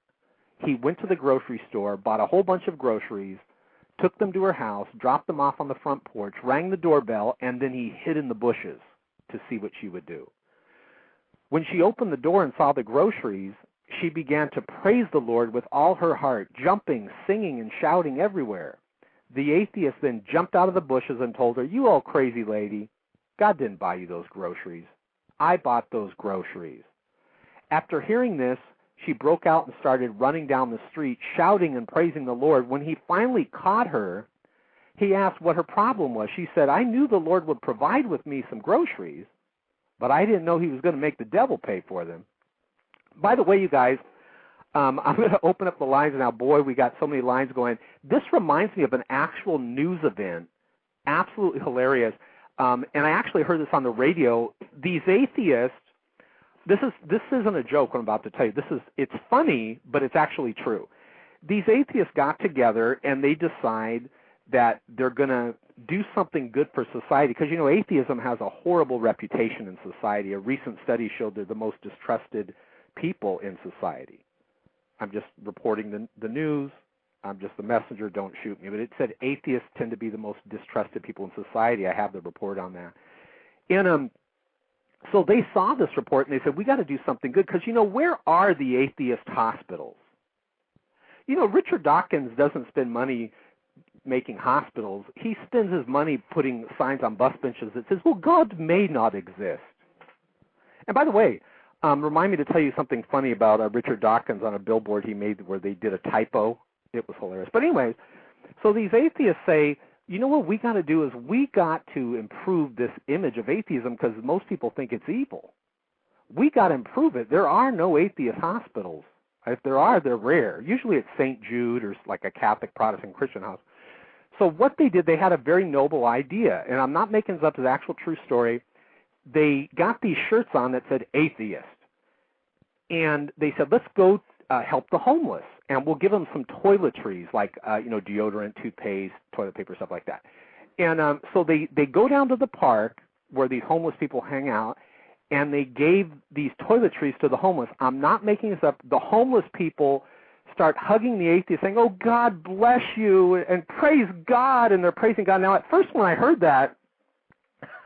He went to the grocery store, bought a whole bunch of groceries, took them to her house, dropped them off on the front porch, rang the doorbell, and then he hid in the bushes to see what she would do. When she opened the door and saw the groceries, she began to praise the Lord with all her heart, jumping, singing, and shouting everywhere. The atheist then jumped out of the bushes and told her, "You old crazy lady, God didn't buy you those groceries. I bought those groceries." After hearing this, she broke out and started running down the street, shouting and praising the Lord. When he finally caught her, he asked what her problem was. She said, "I knew the Lord would provide with me some groceries, but I didn't know he was going to make the devil pay for them." By the way, you guys, I'm going to open up the lines now. Boy, we got so many lines going. This reminds me of an actual news event. Absolutely hilarious. And I actually heard this on the radio. These atheists, this isn't a joke what I'm about to tell you. It's funny, but it's actually true. These atheists got together and they decide that they're going to do something good for society, because, you know, atheism has a horrible reputation in society. A recent study showed they're the most distrusted people in society. I'm just reporting the news. I'm just the messenger. Don't shoot me. But it said atheists tend to be the most distrusted people in society. I have the report on that. And so they saw this report and they said, we got to do something good, because, you know, where are the atheist hospitals? Richard Dawkins doesn't spend money making hospitals. He spends his money putting signs on bus benches that says, well, God may not exist. And by the way, remind me to tell you something funny about Richard Dawkins on a billboard he made where they did a typo. It was hilarious. But anyways, so these atheists say, you know what we got to do is we got to improve this image of atheism because most people think it's evil. We got to improve it. There are no atheist hospitals. If there are, they're rare. Usually it's St. Jude or like a Catholic Protestant Christian house. So what they did, they had a very noble idea, and I'm not making this up, it's an actual true story. They got these shirts on that said atheist, and they said, let's go help the homeless, and we'll give them some toiletries like deodorant, toothpaste, toilet paper, stuff like that. And so they go down to the park where these homeless people hang out, and they gave these toiletries to the homeless. I'm not making this up. The homeless people start hugging the atheist, saying, oh, God bless you, and praise God, and they're praising God. Now, at first when I heard that,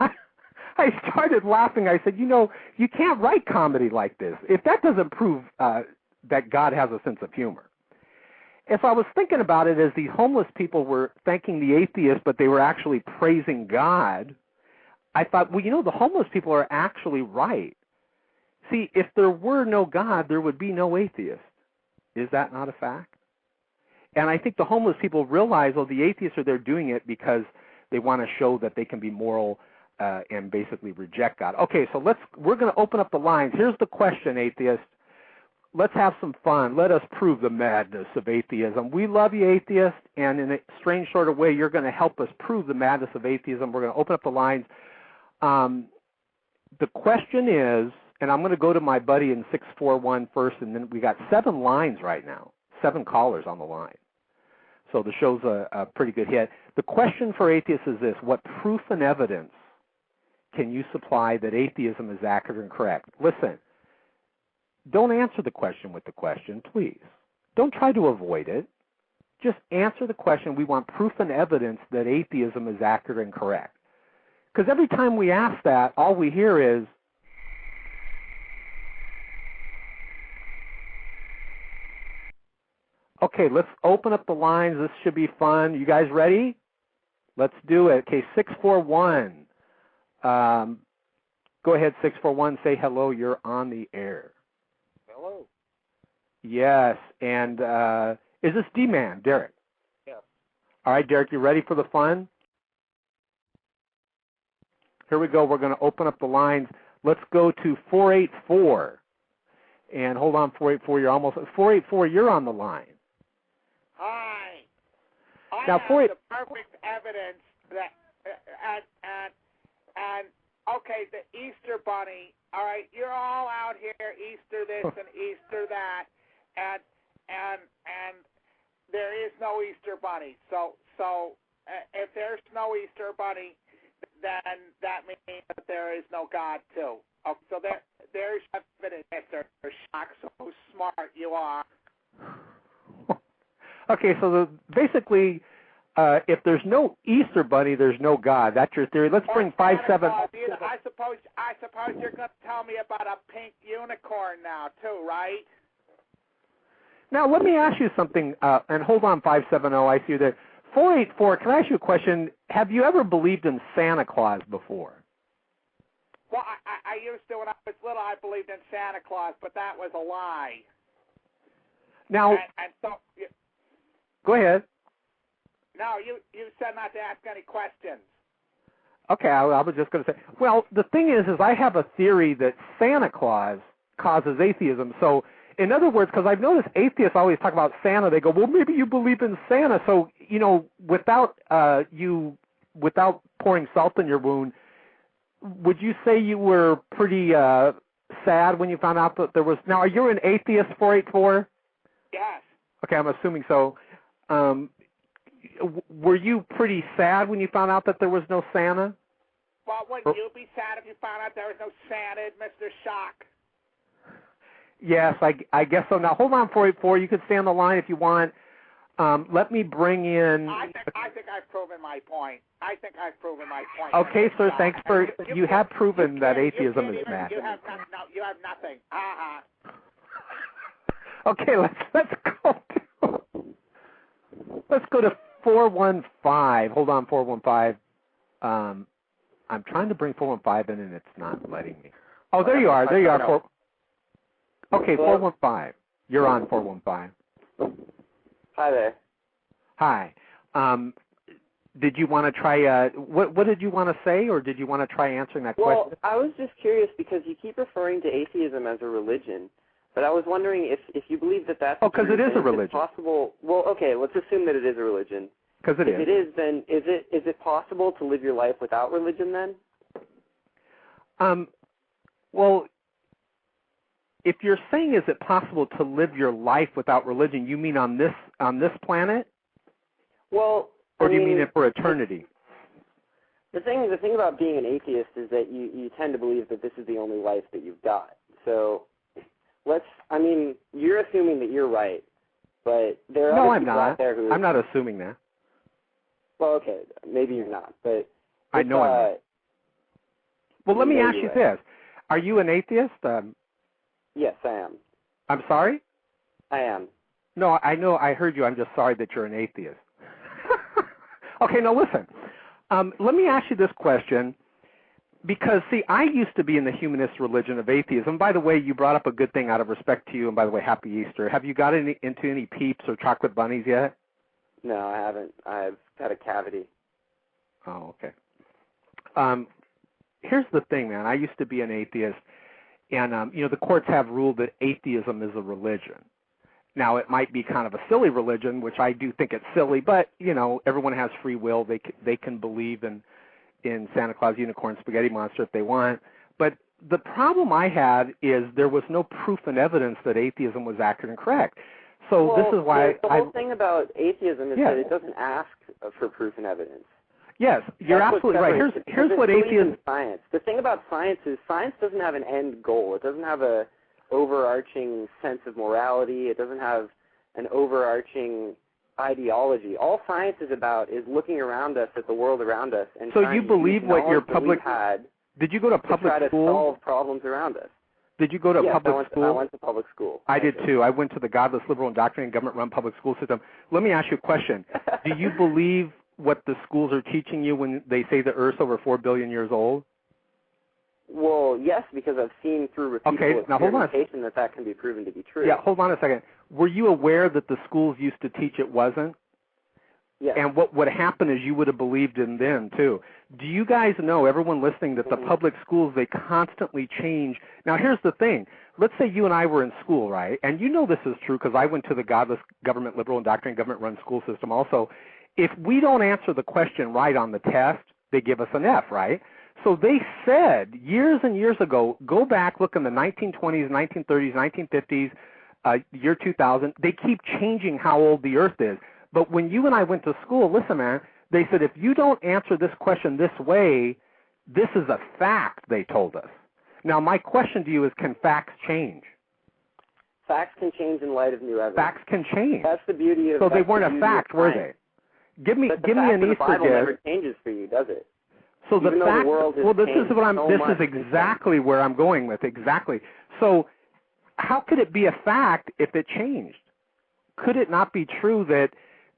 I started laughing. I said, you can't write comedy like this. If that doesn't prove that God has a sense of humor. If I was thinking about it as these homeless people were thanking the atheist, but they were actually praising God, I thought, well, the homeless people are actually right. See, if there were no God, there would be no atheist. Is that not a fact? And I think the homeless people realize, the atheists are there doing it because they want to show that they can be moral and basically reject God. Okay, so we're going to open up the lines. Here's the question, atheist. Let's have some fun. Let us prove the madness of atheism. We love you, atheist, and in a strange sort of way, you're going to help us prove the madness of atheism. We're going to open up the lines. The question is, and I'm going to go to my buddy in 641 first, and then we got 7 lines right now, 7 callers on the line. So the show's a pretty good hit. The question for atheists is this: what proof and evidence can you supply that atheism is accurate and correct? Listen, don't answer the question with the question, please. Don't try to avoid it. Just answer the question. We want proof and evidence that atheism is accurate and correct. Because every time we ask that, all we hear is, okay, let's open up the lines. This should be fun. You guys ready? Let's do it. Okay, 641. Go ahead, 641. Say hello. You're on the air. Hello. Yes. And is this D-Man, Derek? Yes. All right, Derek, you ready for the fun? Here we go. We're going to open up the lines. Let's go to 484. And hold on, 484. You're almost 484. You're on the line. Hi. I now, have the perfect evidence that, and okay, the Easter Bunny. All right, you're all out here, Easter this and Easter that, and there is no Easter Bunny. So if there's no Easter Bunny, then that means that there is no God too. Okay, so there's evidence, Mr. Shock. So smart you are. Okay, so basically, if there's no Easter Bunny, there's no God. That's your theory. Let's bring 57. I suppose you're going to tell me about a pink unicorn now, too, right? Now, let me ask you something, and hold on, 570. I see you there. 484, can I ask you a question? Have you ever believed in Santa Claus before? Well, I used to when I was little. I believed in Santa Claus, but that was a lie. Now, and so... Go ahead. No, you said not to ask any questions. Okay, I was just going to say, well, the thing is I have a theory that Santa Claus causes atheism. So, in other words, because I've noticed atheists always talk about Santa, they go, well, maybe you believe in Santa. So, without pouring salt in your wound, would you say you were pretty sad when you found out that there was... Now, are you an atheist, 484? Yes. Okay, I'm assuming so. Were you pretty sad when you found out that there was no Santa? Well, wouldn't you be sad if you found out there was no Santa, Mr. Shock? Yes, I guess so. Now, hold on, 484. You can stay on the line if you want. Let me bring in... I think I've proven my point. Okay, sir, thanks for... You have proven that atheism is mad. You have nothing. Okay, let's go to... Let's go to 415. Hold on, 415. I'm trying to bring 415 in, and it's not letting me. Oh, there you are. There you are. Okay, 415. You're on 415. Hi there. Hi. Did you want to try, what did you want to say, or did you want to try answering that question? Well, I was just curious because you keep referring to atheism as a religion, but I was wondering if you believe that that's because it is a religion. Possible. Well, okay, let's assume that it is a religion. Because it is. If it is, then is it possible to live your life without religion then? Well, if you're saying is it possible to live your life without religion, you mean on this planet? Well, or do you mean it for eternity? The thing about being an atheist is that you tend to believe that this is the only life that you've got. So you're assuming that you're right, but there are other people out there who... I'm not assuming that. Well, okay, maybe you're not, but... I know I'm not. Well, let me ask you this. Are you an atheist? Yes, I am. I'm sorry? I am. No, I know. I heard you. I'm just sorry that you're an atheist. Okay, now listen. Let me ask you this question. Because, see, I used to be in the humanist religion of atheism. By the way, you brought up a good thing out of respect to you, and by the way, Happy Easter. Have you got into any Peeps or chocolate bunnies yet? No, I haven't. I've had a cavity. Oh, okay. Here's the thing, man. I used to be an atheist, and, the courts have ruled that atheism is a religion. Now, it might be kind of a silly religion, which I do think it's silly, but, everyone has free will. They can believe in Santa Claus, unicorn, spaghetti monster if they want. But the problem I had is there was no proof and evidence that atheism was accurate and correct. So this is why the whole thing about atheism is that it doesn't ask for proof and evidence. Yes, you're absolutely right. Here's what atheism... Science. The thing about science is science doesn't have an end goal. It doesn't have a overarching sense of morality. It doesn't have an overarching ideology. All science is about is looking around us at the world around us and so you believe what your public had. Did you go to public try school? To solve problems around us. Did you go to public school? I went to public school. I did too. I went to the godless, liberal, indoctrinating, government-run public school system. Let me ask you a question. Do you believe what the schools are teaching you when they say the Earth's over 4 billion years old? Well, yes, because I've seen through repeatable experimentation that can be proven to be true. Yeah, hold on a second. Were you aware that the schools used to teach it wasn't? Yes. And what would happen is you would have believed in them, too. Do you guys know, everyone listening, that the public schools, they constantly change? Now, here's the thing. Let's say you and I were in school, right? And you know this is true because I went to the godless, government, liberal, indoctrinating, government-run school system also. If we don't answer the question right on the test, they give us an F, right? So they said years and years ago, go back, look in the 1920s, 1930s, 1950s, year 2000, they keep changing how old the Earth is. But when you and I went to school, listen, man, they said if you don't answer this question this way, this is a fact, they told us. Now, my question to you is, can facts change? Facts can change in light of new evidence. Facts can change. That's the beauty of. So they weren't a fact, were they? Give me an Easter gift. The Bible never changes for you, does it? So the fact. Well, this is what I'm. This is exactly where I'm going with. Exactly. So, how could it be a fact if it changed? Could it not be true that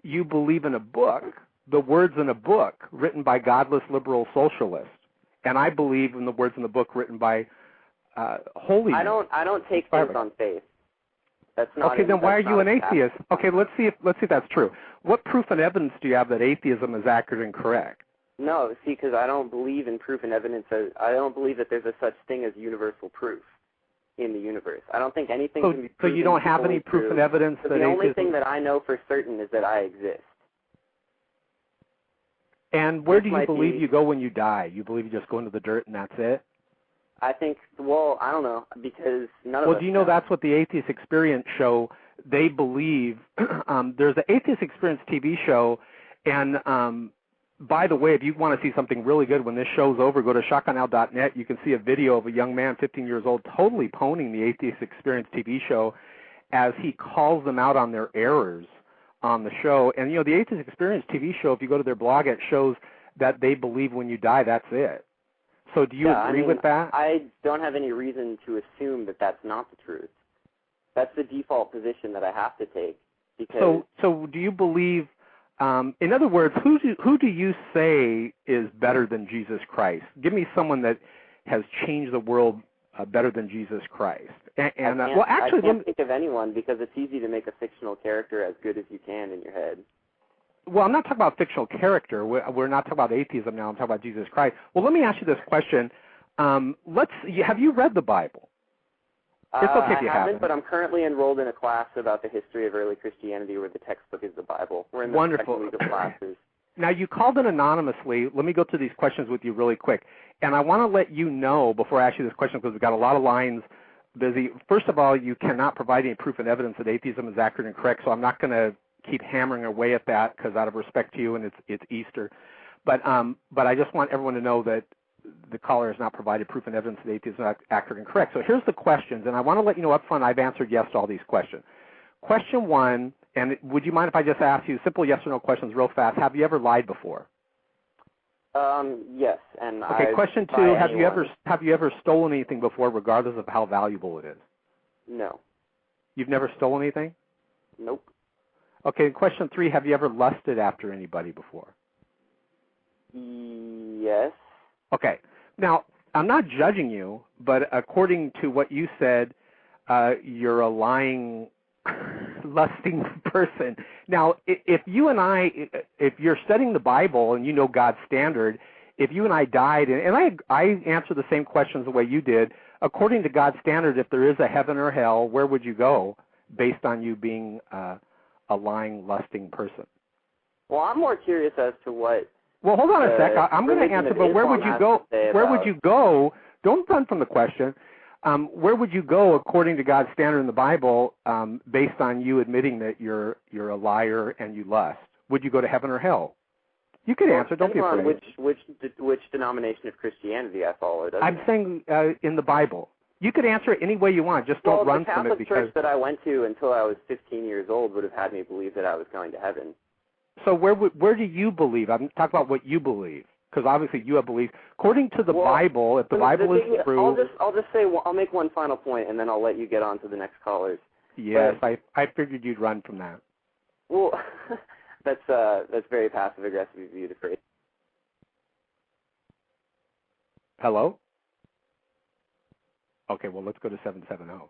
you believe in a book, the words in a book written by godless liberal socialists, and I believe in the words in the book written by holy men? I don't take things on faith. That's not. Okay, then why are you an atheist? Okay, let's see if that's true. What proof and evidence do you have that atheism is accurate and correct? No, see, because I don't believe in proof and evidence. I don't believe that there's a such thing as universal proof in the universe. I don't think anything can be proven. So you don't have any proof and evidence that the only thing that I know for certain is that I exist. And where do you believe you go when you die? You believe you just go into the dirt and that's it? I think, well, I don't know, because none of us Well, do you know that's what the Atheist Experience show, they believe, there's an Atheist Experience TV show, and by the way, if you want to see something really good when this show's over, go to shotgunow.net. You can see a video of a young man, 15 years old, totally pwning the Atheist Experience TV show as he calls them out on their errors on the show. And, the Atheist Experience TV show, if you go to their blog, it shows that they believe when you die, that's it. So do you agree with that? I don't have any reason to assume that that's not the truth. That's the default position that I have to take. Because so do you believe In other words, who do you say is better than Jesus Christ? Give me someone that has changed the world better than Jesus Christ. I can't think of anyone because it's easy to make a fictional character as good as you can in your head. Well, I'm not talking about fictional character. We're not talking about atheism now. I'm talking about Jesus Christ. Well, let me ask you this question. Have you read the Bible? It's okay if you haven't. But I'm currently enrolled in a class about the history of early Christianity where the textbook is the Bible. We're in the Wonderful. second week of classes. Now, you called in anonymously. Let me go through these questions with you really quick. And I want to let you know before I ask you this question because we've got a lot of lines busy. First of all, you cannot provide any proof and evidence that atheism is accurate and correct, so I'm not going to keep hammering away at that because out of respect to you and it's Easter. But I just want everyone to know that the caller has not provided proof and evidence that atheism is accurate and correct. So here's the questions, and I want to let you know up front I've answered yes to all these questions. Question one, and would you mind if I just ask you simple yes or no questions real fast? Have you ever lied before? Yes, and okay. Question two: Have you ever stolen anything before, regardless of how valuable it is? No. You've never stolen anything? Nope. Okay. Question three: Have you ever lusted after anybody before? Yes. Okay. Now, I'm not judging you, but according to what you said, you're a lying, lusting person. Now, if you're studying the Bible and you know God's standard, if you and I died, and I answer the same questions the way you did, according to God's standard, if there is a heaven or hell, where would you go based on you being a lying, lusting person? Well, I'm more curious as to what... Well, hold on a sec. I'm going to answer, but where would you go? Where would you go? Don't run from the question. Where would you go according to God's standard in the Bible, based on you admitting that you're a liar and you lust? Would you go to heaven or hell? You can answer. Don't be afraid. Which denomination of Christianity I follow? I'm saying in the Bible. You could answer it any way you want. Just don't run from it. The Catholic church that I went to until I was 15 years old would have had me believe that I was going to heaven. So where do you believe? I'm talking about what you believe, because obviously you have belief. According to the Bible, if the Bible is true... I'll just say, I'll make one final point, and then I'll let you get on to the next callers. Yes, I figured you'd run from that. Well, that's very passive-aggressive of you to phrase. Hello? Okay, well, let's go to 770.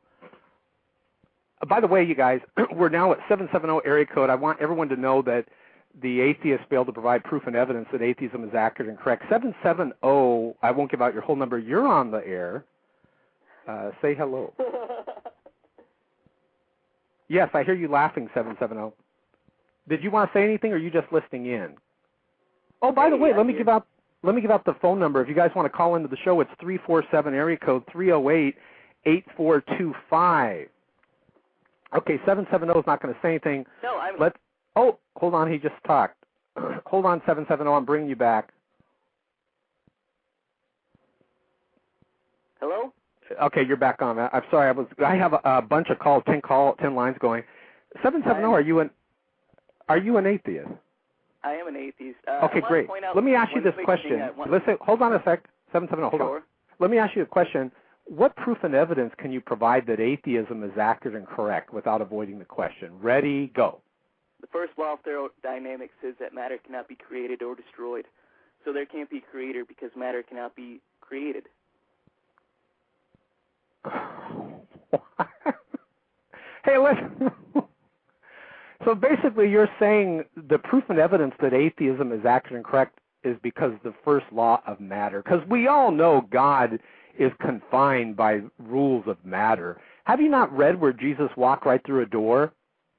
By the way, you guys, we're now at 770 area code. I want everyone to know that the atheists failed to provide proof and evidence that atheism is accurate and correct. 770, I won't give out your whole number. You're on the air. Say hello. Yes, I hear you laughing, 770. Did you want to say anything, or are you just listening in? Oh, by the way, let me give out the phone number. If you guys want to call into the show, it's 347 area code 308-8425. Okay, 770 is not going to say anything. No, Hold on, he just talked. Hold on, 770, I'm bringing you back. Hello? Okay, you're back on. I'm sorry, I have a bunch of calls, 10 lines going. 770, are you an atheist? I am an atheist. Okay, great. Let me ask you this question. Listen, hold on a sec. 770, hold on. Let me ask you a question. What proof and evidence can you provide that atheism is accurate and correct without avoiding the question? Ready, go. The first law of thermodynamics says that matter cannot be created or destroyed. So there can't be a creator because matter cannot be created. Hey, listen. So basically you're saying the proof and evidence that atheism is accurate and correct is because of the first law of matter. Because we all know God is confined by rules of matter. Have you not read where Jesus walked right through a door?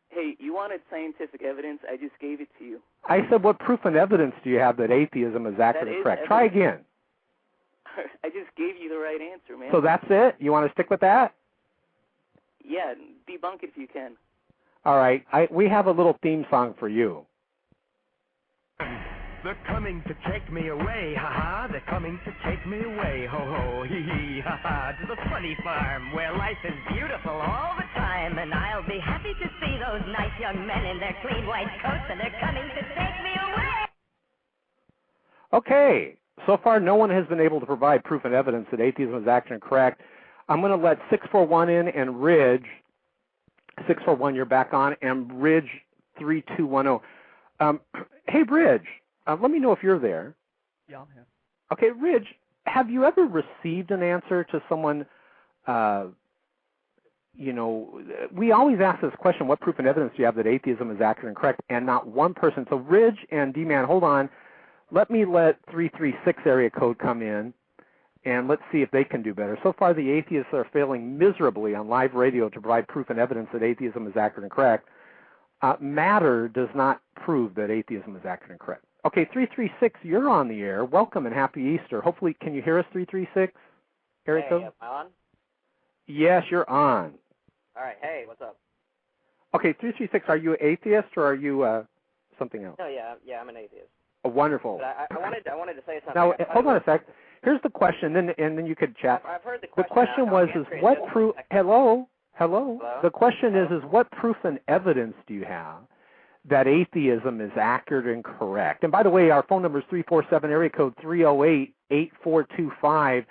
Hey, you wanted scientific evidence? I just gave it to you. I said, what proof and evidence do you have that atheism is accurate and correct? Try again. I just gave you the right answer, man. So that's it? You want to stick with that? Yeah, debunk it if you can. All right. We have a little theme song for you. They're coming to take me away, ha-ha. They're coming to take me away, ho-ho, hee-hee, ha-ha. To the funny farm where life is beautiful all the time. And I'll be happy to see those nice young men in their clean white coats, and they're coming to take me away. Okay. So far, no one has been able to provide proof and evidence that atheism is accurate and correct. I'm going to let 641 in and Ridge. 641, you're back on, and Ridge 3210. Hey, Ridge, let me know if you're there. Yeah, I'm here. Okay, Ridge, have you ever received an answer to someone, we always ask this question, what proof and evidence do you have that atheism is accurate and correct? And not one person. So Ridge and D-Man, hold on. Let 336 area code come in, and let's see if they can do better. So far, the atheists are failing miserably on live radio to provide proof and evidence that atheism is accurate and correct. Matter does not prove that atheism is accurate and correct. Okay, 336, you're on the air. Welcome and happy Easter. Hopefully, can you hear us, 336? Area code? Am I on? Yes, you're on. All right. Hey, what's up? Okay, 336, are you an atheist or are you something else? No, yeah, I'm an atheist. Oh, wonderful. But I wanted to say something. Now, hold on a sec. Here's the question, and then you could chat. I've heard the question. The question was, what proof? Hello. The question is what proof and evidence do you have that atheism is accurate and correct? And by the way, our phone number is 347 area code 308-8425.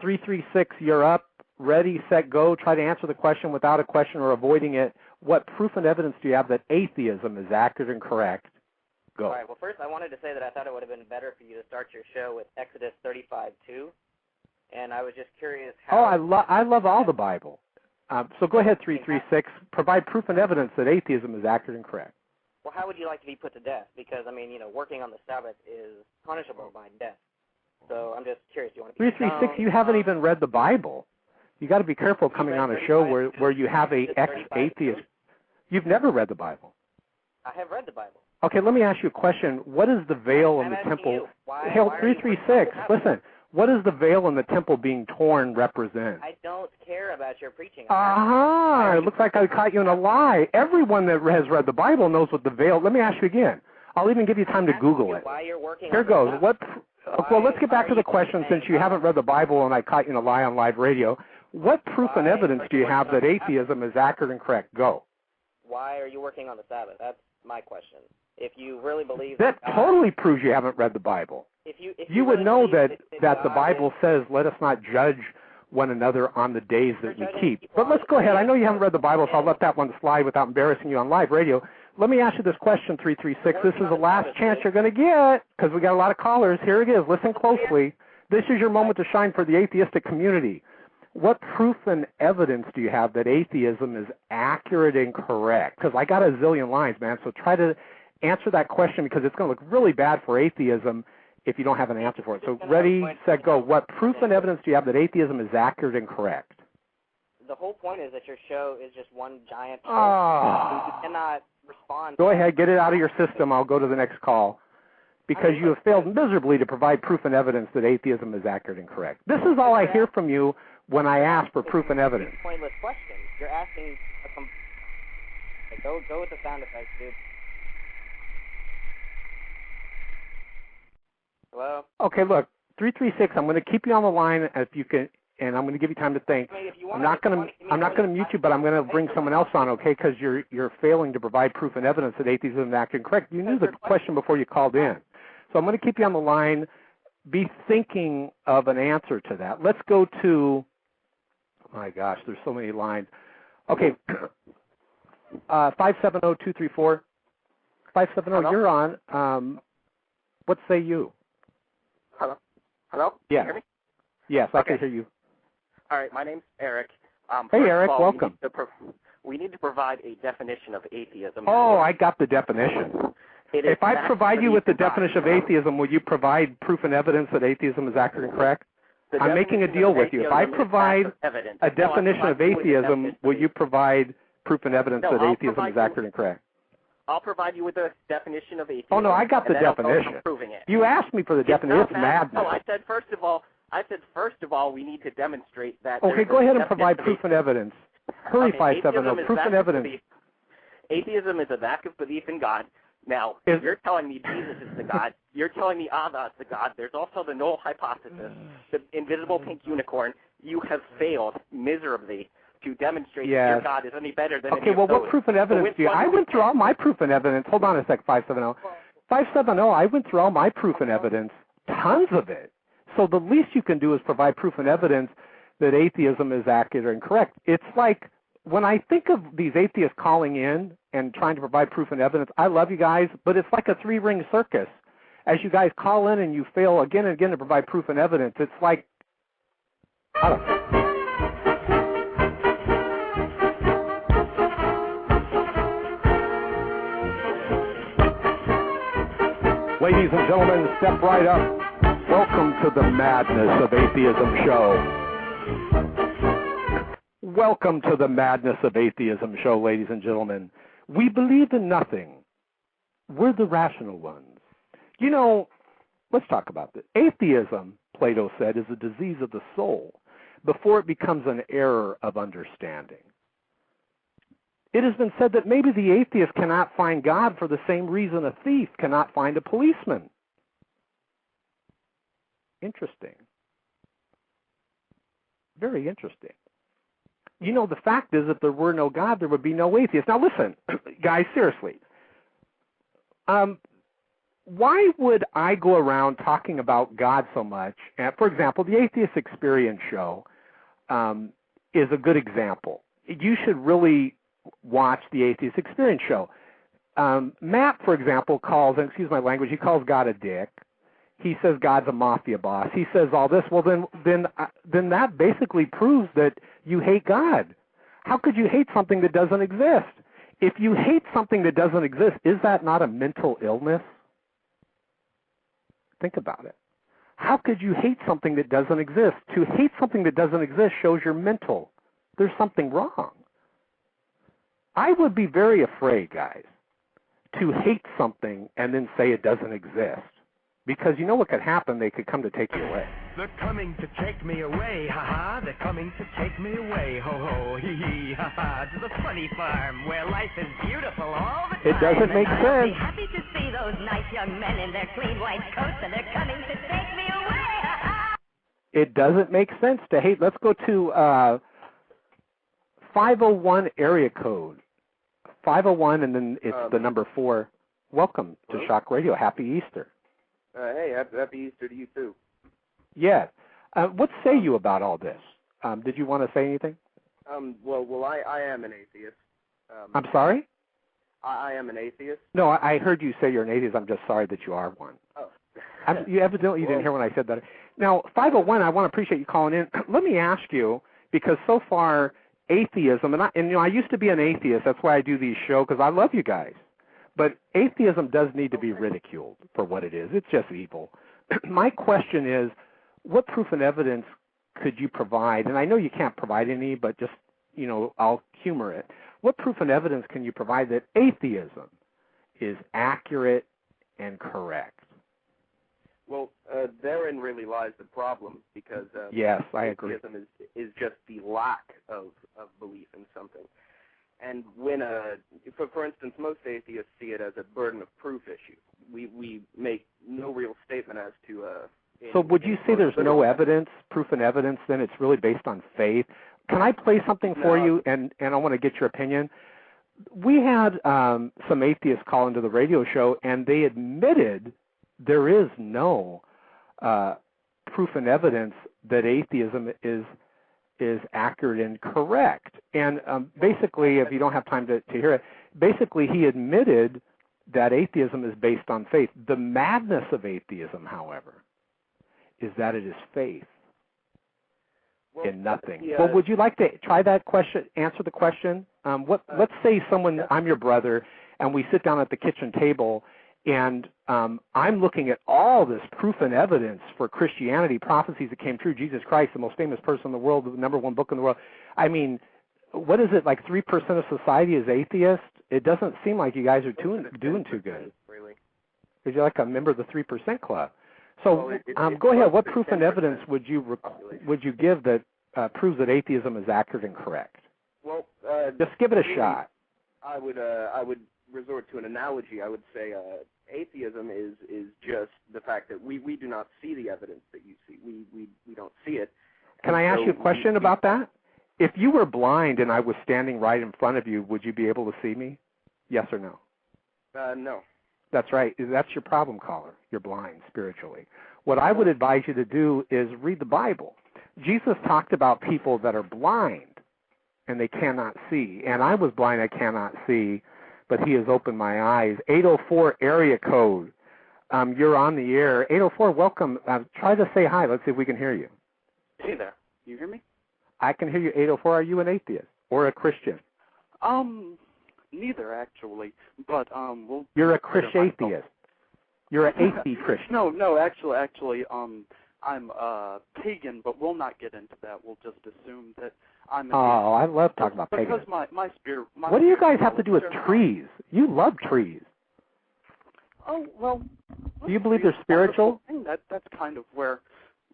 336, you're up. Ready, set, go. Try to answer the question without a question or avoiding it. What proof and evidence do you have that atheism is accurate and correct? Go. All right. Well, first I wanted to say that I thought it would have been better for you to start your show with Exodus 35:2, and I was just curious how. Oh, I love all the Bible. So go ahead, 336. Provide proof and evidence that atheism is accurate and correct. Well, how would you like to be put to death? Because working on the Sabbath is punishable by death. So I'm just curious. Do you want to be 336? You haven't even read the Bible. You got to be careful coming on a show where you have a ex-atheist. You've never read the Bible. I have read the Bible. Okay, let me ask you a question. What is the veil in the temple? Hail 336. Listen, what does the veil in the temple being torn represent? I don't care about your preaching. Aha! It looks like I caught you in a lie. Everyone that has read the Bible knows what the veil. Let me ask you again. I'll even give you time to Google it. Why you're working Here goes. Well, let's get back to the question since you haven't read the Bible and I caught you in a lie on live radio. What proof and evidence do you have that atheism is accurate and correct? Go. Why are you working on the Sabbath? That's my question. If you really believe that totally proves you haven't read the Bible. If you would know that the Bible says, let us not judge one another on the days that we keep. But let's go ahead. I know you haven't read the Bible, so I'll let that one slide without embarrassing you on live radio. Let me ask you this question, 336. This is the last chance you're going to get because we got a lot of callers. Here it is. Listen closely. This is your moment to shine for the atheistic community. What proof and evidence do you have that atheism is accurate and correct? Because I got a zillion lines, man, so try to answer that question because it's going to look really bad for atheism if you don't have an answer for it. So ready, set, go. What proof and evidence do you have that atheism is accurate and correct? The whole point is that your show is just one giant show. You cannot respond. Go ahead, get it out of your system. I'll go to the next call. Because you have failed miserably to provide proof and evidence that atheism is accurate and correct. This is all I hear from you when I ask for proof and evidence. Pointless question. You're asking go with the sound effects, dude. Hello? Okay, look, 336, I'm going to keep you on the line if you can, and I'm going to give you time to think. I'm not going to mute you, but I'm going to bring someone else on, okay, because you're failing to provide proof and evidence that atheism is accurate and correct. You knew the question before you called in. So I'm going to keep you on the line. Be thinking of an answer to that. Let's go to, my gosh, there's so many lines. Okay, 570-234. 570, you're on. What say you? Hello? Yeah. Can you hear me? Yes, I can hear you. All right, my name's Eric. Hey, Eric, welcome. We need to provide a definition of atheism. Oh, I got the definition. If I provide you with the definition of atheism, will you provide proof and evidence that atheism is accurate and correct? I'm making a deal with you. If I provide a definition of atheism, will you provide proof and evidence that atheism is accurate and correct? I'll provide you with a definition of atheism. Oh, no, I got the definition. You asked me for the definition. It's madness. No, I said first of all, we need to demonstrate that. Okay, go ahead and provide proof and evidence. Hurry, 570. Proof and evidence. Atheism is a lack of belief in God. Now, you're telling me Jesus is the God. You're telling me Allah is the God. There's also the null hypothesis, the invisible pink unicorn. You have failed miserably to demonstrate that your God is any better than any of those. What proof and evidence do you? I went through all my proof and evidence. Hold on a sec, 570. 570, I went through all my proof and evidence, tons of it. So the least you can do is provide proof and evidence that atheism is accurate and correct. It's like when I think of these atheists calling in and trying to provide proof and evidence, I love you guys, but it's like a three-ring circus. As you guys call in and you fail again and again to provide proof and evidence, it's like, I don't know. Ladies and gentlemen, step right up. Welcome to the Madness of Atheism show. Welcome to the Madness of Atheism show, ladies and gentlemen. We believe in nothing. We're the rational ones. You know, let's talk about this. Atheism, Plato said, is a disease of the soul before it becomes an error of understanding. It has been said that maybe the atheist cannot find God for the same reason a thief cannot find a policeman. Interesting. Very interesting. You know, the fact is, if there were no God, there would be no atheist. Now, listen, guys, seriously. Why would I go around talking about God so much? For example, the Atheist Experience show is a good example. You should really watch the Atheist Experience show. Matt, for example, calls, and excuse my language, he calls God a dick. He says God's a mafia boss. He says all this. Well, then that basically proves that you hate God. How could you hate something that doesn't exist? If you hate something that doesn't exist, is that not a mental illness? Think about it. How could you hate something that doesn't exist? To hate something that doesn't exist shows you're mental. There's something wrong. I would be very afraid, guys, to hate something and then say it doesn't exist. Because you know what could happen? They could come to take you away. They're coming to take me away, ha-ha. They're coming to take me away, ho-ho, hee-hee, ha-ha. To the funny farm where life is beautiful all the time. It doesn't make sense. I'll be happy to see those nice young men in their clean white coats, and they're coming to take me away, ha-ha. It doesn't make sense to hate. Let's go to 501 area code. 501, and then it's the number 4. Welcome to Shock Radio. Happy Easter. Hey, happy Easter to you, too. Yes. What say you about all this? Did you want to say anything? Well, I am an atheist. I'm sorry? I am an atheist. No, I heard you say you're an atheist. I'm just sorry that you are one. Oh. You evidently didn't hear when I said that. Now, 501, I want to appreciate you calling in. Let me ask you, because so far atheism, and I used to be an atheist. That's why I do these shows, because I love you guys. But atheism does need to be ridiculed for what it is. It's just evil. My question is, what proof and evidence could you provide? And I know you can't provide any, but just, I'll humor it. What proof and evidence can you provide that atheism is accurate and correct? Well, therein really lies the problem, because yes, I agree. Atheism is just the lack of belief in something. And when, for instance, most atheists see it as a burden of proof issue. We make no real statement as to. So would you say there's no evidence, proof and evidence? Then it's really based on faith. Can I play something for you? And I want to get your opinion. We had some atheists call into the radio show, and they admitted there is no proof and evidence that atheism is accurate and correct. And basically, if you don't have time to hear it, basically he admitted that atheism is based on faith. The madness of atheism, however, is that it is faith in nothing. Yeah. Well, would you like to try that question, answer the question? Let's say I'm your brother, and we sit down at the kitchen table, and I'm looking at all this proof and evidence for Christianity, prophecies that came true, Jesus Christ, the most famous person in the world, the number 1 book in the world. I mean, what is it, like 3% of society is atheist? It doesn't seem like you guys are doing too good. Really? Because you're like a member of the 3% club. So go ahead. What proof and evidence would you give that proves that atheism is accurate and correct? Well, just give it a shot. I would resort to an analogy. I would say atheism is just the fact that we do not see the evidence that you see. We don't see it. Can I ask you a question about that? If you were blind and I was standing right in front of you, would you be able to see me? Yes or no? No. That's right. That's your problem, caller. You're blind spiritually. What I would advise you to do is read the Bible. Jesus talked about people that are blind and they cannot see. And I was blind, I cannot see, but he has opened my eyes. 804 area code. You're on the air. 804, welcome. Try to say hi. Let's see if we can hear you. Hey there. You hear me? I can hear you, 804. Are you an atheist or a Christian? Neither, actually. But, we'll... You're a Christ-atheist. You're an atheist Christian. No, actually, I'm pagan, but we'll not get into that. We'll just assume that I'm an I love talking about pagan. Because my spirit... What do you guys have to do with trees? You love trees. Oh, well... Do you believe they're spiritual? That's kind of where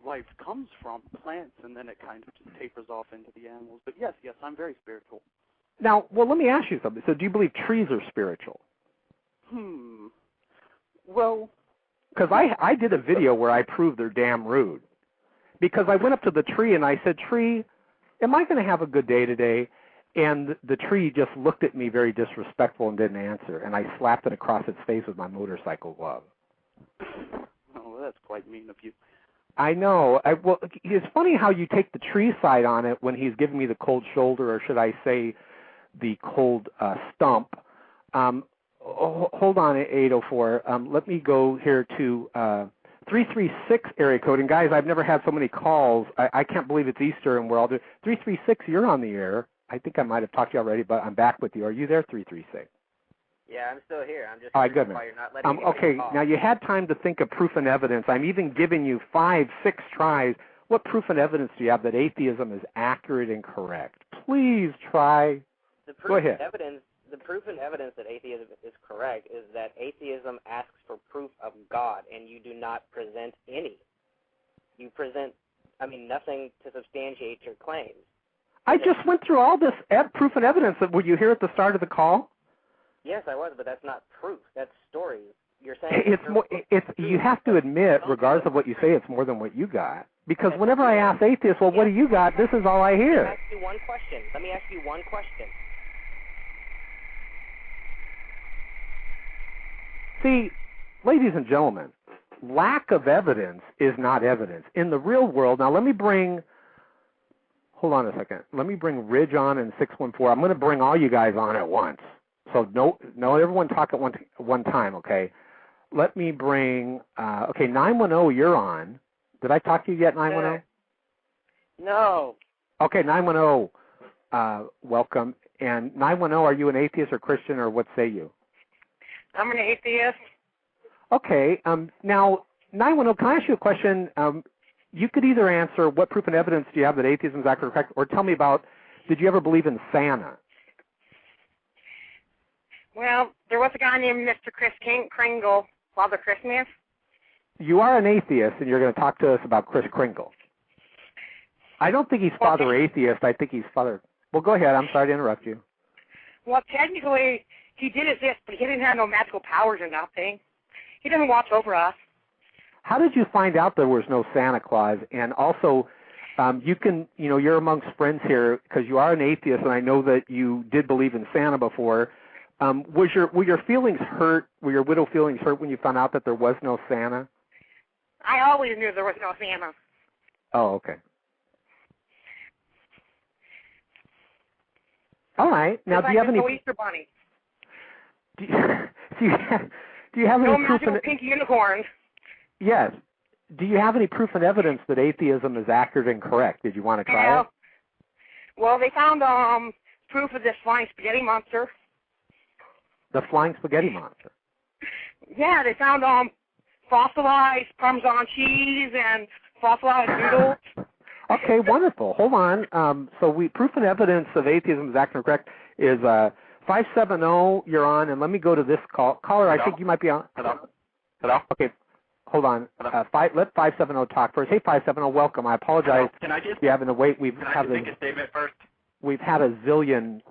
life comes from, plants, and then it kind of just tapers off into the animals. But yes, I'm very spiritual. Now, well, let me ask you something. So do you believe trees are spiritual? Well... Because I did a video where I proved they're damn rude. Because I went up to the tree and I said, tree, am I going to have a good day today? And the tree just looked at me very disrespectful and didn't answer. And I slapped it across its face with my motorcycle glove. Oh, that's quite mean of you. I know. Well, it's funny how you take the tree side on it when he's giving me the cold shoulder, or should I say the cold stump. Hold on, 804. Let me go here to 336 area code. And, guys, I've never had so many calls. I can't believe it's Easter and we're all doing 336, you're on the air. I think I might have talked to you already, but I'm back with you. Are you there, 336? Yeah, I'm still here. I'm just all right, good, man. why you're not letting me okay, now you had time to think of proof and evidence. I'm even giving you 5, 6 tries. What proof and evidence do you have that atheism is accurate and correct? Please try. Go ahead. The proof and evidence that atheism is correct is that atheism asks for proof of God, and you do not present any. You present, nothing to substantiate your claims. I just went through all this proof and evidence. Were you here at the start of the call? Yes, I was, but that's not proof. That's stories. You're saying you have to admit, regardless of what you say, it's more than what you got. Because whenever I ask atheists, well, what do you got? This is all I hear. Let me ask you one question. See, ladies and gentlemen, lack of evidence is not evidence. In the real world, now let me bring, hold on a second. Let me bring Ridge on and 614. I'm going to bring all you guys on at once. So no, everyone talk at one time, okay? Let me bring, 910, you're on. Did I talk to you yet, 910? No. Okay, 910, welcome. And 910, are you an atheist or Christian, or what say you? I'm an atheist. Okay, now, 910, can I ask you a question? You could either answer what proof and evidence do you have that atheism is actually correct, or tell me about, did you ever believe in Santa? Well, there was a guy named Mr. Chris Kringle, Father Christmas. You are an atheist, and you're going to talk to us about Chris Kringle. I don't think he's Father Atheist. I think he's Father... Well, go ahead. I'm sorry to interrupt you. Well, technically, he did exist, but he didn't have no magical powers or nothing. He didn't watch over us. How did you find out there was no Santa Claus? And also, you can, you're amongst friends here because you are an atheist, and I know that you did believe in Santa before. Were your feelings hurt? Were your widow feelings hurt when you found out that there was no Santa? I always knew there was no Santa. Oh, okay. All right. Now, do you have any? No Easter bunny. Do you have any no proof? No pink unicorn. Yes. Do you have any proof and evidence that atheism is accurate and correct? Did you want to try it? Well, they found proof of this flying spaghetti monster. The flying spaghetti monster. Yeah, they found fossilized Parmesan cheese and fossilized noodles. Okay, wonderful. Hold on. So proof and evidence of atheism is accurate and correct is 570. You're on, and let me go to this caller. Hello? I think you might be on. Hello? Okay, hold on. Let 570 talk first. Hey, 570, welcome. I apologize. Can I just? You having to wait. Can I just make a statement first? We've had a zillion.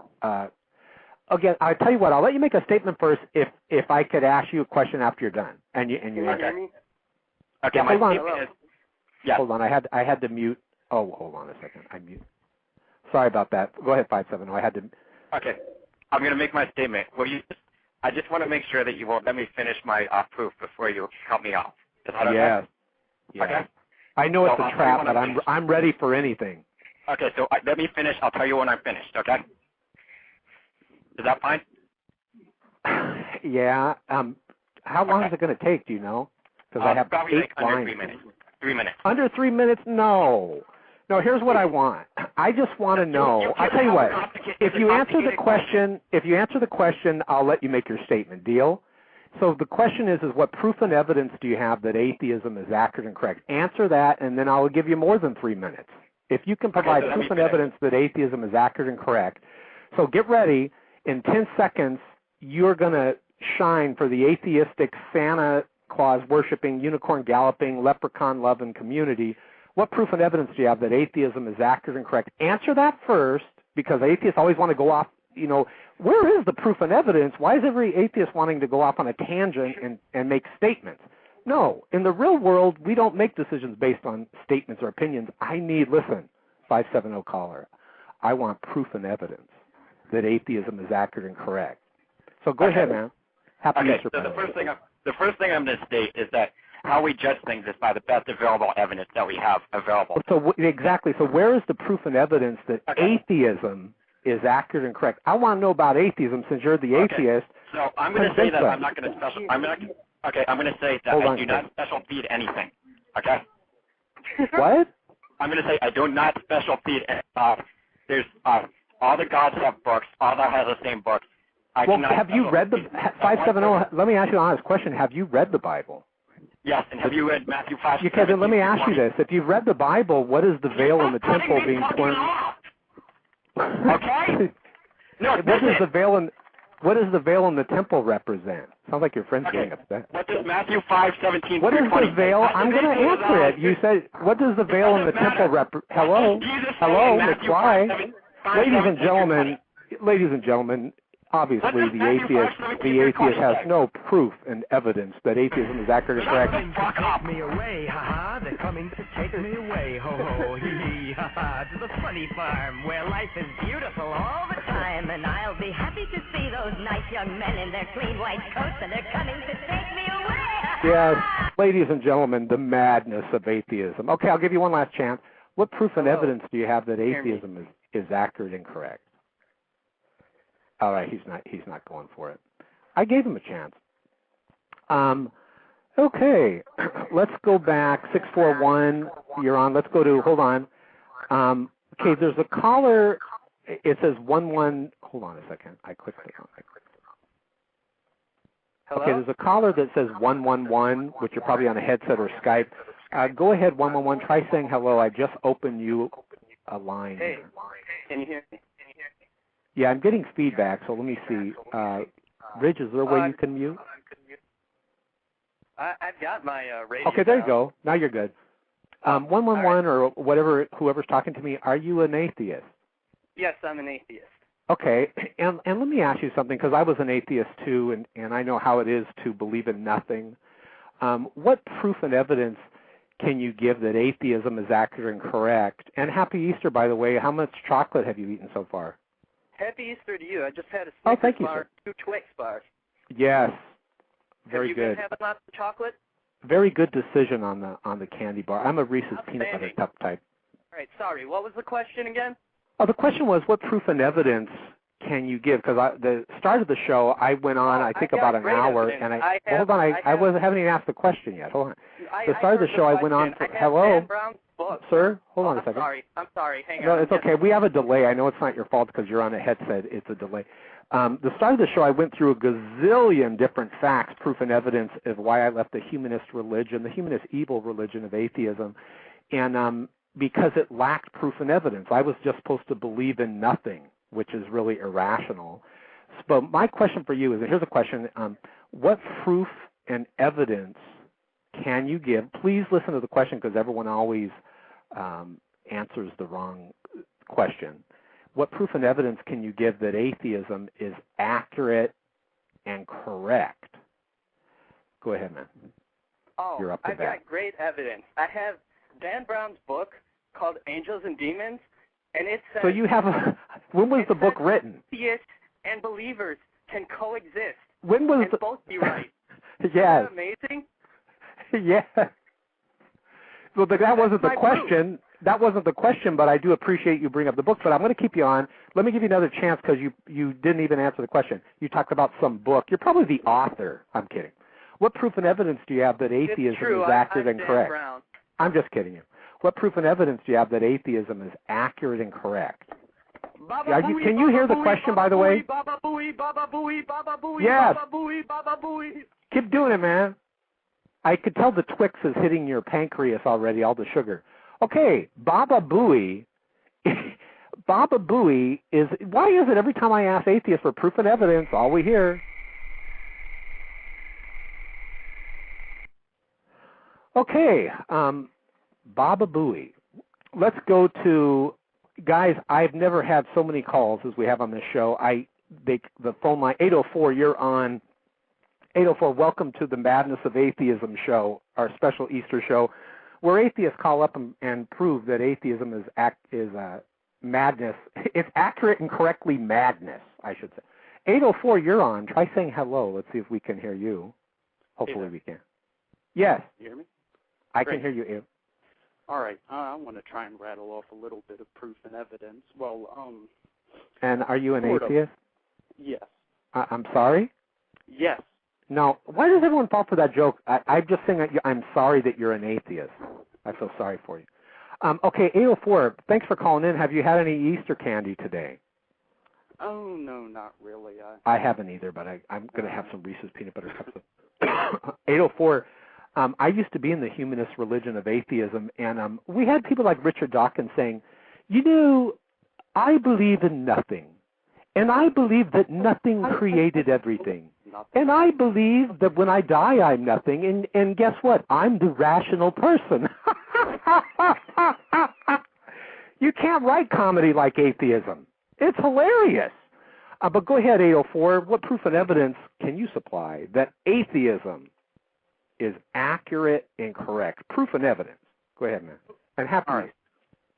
Again, I'll tell you what. I'll let you make a statement first if I could ask you a question after you're done. And you okay. Okay. Yeah, My hold on. statement is. Yeah. Hold on. I had to mute. Oh, hold on a second. I mute. Sorry about that. Go ahead, 570. I had to. Okay. I'm going to make my statement. I just want to make sure that you won't let me finish my proof before you cut me off. Is that okay? Yes. Okay. I know it's a trap, but I'm ready for anything. Okay, so let me finish. I'll tell you when I'm finished, okay? Is that fine? Yeah. How long is it going to take, do you know? Because I have probably 8 like under lines. 3 minutes. 3 minutes. Under 3 minutes? No. No, here's what I want. I just want to know. I'll tell you what. If you answer the question, I'll let you make your statement. Deal? So the question is what proof and evidence do you have that atheism is accurate and correct? Answer that, and then I'll give you more than 3 minutes. If you can provide proof and evidence that atheism is accurate and correct. So get ready. In 10 seconds, you're going to shine for the atheistic Santa Claus worshiping, unicorn galloping, leprechaun loving community. What proof and evidence do you have that atheism is accurate and correct? Answer that first, because atheists always want to go off, where is the proof and evidence? Why is every atheist wanting to go off on a tangent and make statements? No, in the real world, we don't make decisions based on statements or opinions. Listen, 570 caller, I want proof and evidence that atheism is accurate and correct. So go ahead, man. Happy Easter. So the first thing I'm going to state is that how we judge things is by the best available evidence that we have available. So exactly. So where is the proof and evidence that atheism is accurate and correct? I want to know about atheism since you're the atheist. So I'm going to say that I'm not going to special. I'm going to say that I do not special feed anything. Okay. What? I'm going to say I do not special feed. There's all the gods have books. All that has the same books. Have you read the 570? Let me ask you an honest question. Have you read the Bible? Yes, and have you read Matthew 5? Okay, then let me ask you this. If you've read the Bible, what is the veil in the temple being torn? Okay. No, what does the veil in the temple represent? Sounds like your friend's getting upset. What does Matthew 5:17? What is the veil? I'm going to answer it. You said, what does the veil in the temple represent? Hello, McFly. Ladies and gentlemen. Obviously, the atheist has no proof and evidence that atheism is accurate and correct. Take me away, ha-ha, they're coming to take me away, ho-ho, hee-hee, ha-ha, to the funny farm where life is beautiful all the time. And I'll be happy to see those nice young men in their clean white coats, and they're coming to take me away. Yes, ladies and gentlemen, the madness of atheism. Okay, I'll give you one last chance. What proof and evidence do you have that atheism is accurate and correct? All right, he's not going for it. I gave him a chance. Okay, let's go back. 641, you're on. Let's go to, hold on. Okay, there's a caller. It says 11. Hold on a second. I clicked it wrong. Hello? Okay, there's a caller that says 111, which you're probably on a headset or Skype. Go ahead, 111. Try saying hello. I just opened you a line. Hey, here. can you hear me? Yeah, I'm getting feedback, so let me see. Ridge, is there a way you can mute? I've got my radio. Okay, there you go. Now you're good. 111 or whatever, whoever's talking to me, are you an atheist? Yes, I'm an atheist. Okay, and let me ask you something, because I was an atheist too, and I know how it is to believe in nothing. What proof and evidence can you give that atheism is accurate and correct? And Happy Easter, by the way. How much chocolate have you eaten so far? Happy Easter to you. I just had a Snickers bar, 2 Twix bars. Yes, very good. Have you been having lots of chocolate? Very good decision on the candy bar. I'm a Reese's peanut butter cup type. All right, sorry. What was the question again? Oh, the question was, what proof and evidence can you give? Because the start of the show, I went on, I think about an hour, evidence. and I haven't even asked the question yet. Hold on. The start of the show, I went on for, hello, sir. Hold on a second. I'm sorry. Hang on. No, it's okay. We have a delay. I know it's not your fault because you're on a headset. It's a delay. The start of the show, I went through a gazillion different facts, proof and evidence of why I left the humanist religion, the humanist evil religion of atheism, and because it lacked proof and evidence. I was just supposed to believe in nothing, which is really irrational. But my question for you is, and here's a question, what proof and evidence can you give? Please listen to the question because everyone always answers the wrong question. What proof and evidence can you give that atheism is accurate and correct? Go ahead, man. Oh, You're up to I've bat. got great evidence. I have Dan Brown's book called Angels and Demons, and it says... So you have a... When was the book written? Atheists and believers can coexist. When was and both be right. Yes. Isn't that amazing? Yeah. Well, but that wasn't the question. that wasn't the question, but I do appreciate you bringing up the book. But I'm going to keep you on. Let me give you another chance because you didn't even answer the question. You talked about some book. You're probably the author. I'm kidding. What proof and evidence do you have that atheism is accurate and correct? Brown. I'm just kidding you. What proof and evidence do you have that atheism is accurate and correct? Can you hear the question, by the way? Baba booey, baba booey, baba booey, yes. baba booey, baba booey. Keep doing it, man. I could tell the Twix is hitting your pancreas already, all the sugar. Okay, Baba Booey. Baba Booey is, why is it every time I ask atheists for proof and evidence, all we hear? Okay, Baba Booey. Let's go to, guys, I've never had so many calls as we have on this show. The phone line, 804, you're on. 804, welcome to the Madness of Atheism show, our special Easter show, where atheists call up and prove that atheism is madness. It's accurate and correctly madness, I should say. 804, you're on. Try saying hello. Let's see if we can hear you. Hopefully we can. Yes. You hear me? I can hear you, Abe. All right. I want to try and rattle off a little bit of proof and evidence. Well, And are you an atheist? Yes. I'm sorry? Yes. No, why does everyone fall for that joke? I'm just saying that I'm sorry that you're an atheist. I feel sorry for you. Okay, 804, thanks for calling in. Have you had any Easter candy today? Oh, no, not really. I haven't either, but I'm going to have some Reese's peanut butter cups. 804, I used to be in the humanist religion of atheism, and we had people like Richard Dawkins saying, I believe in nothing, and I believe that nothing created everything. And I believe that when I die, I'm nothing. And guess what? I'm the rational person. You can't write comedy like atheism. It's hilarious. But go ahead, 804. What proof and evidence can you supply that atheism is accurate and correct? Proof and evidence. Go ahead, man. And happy Easter.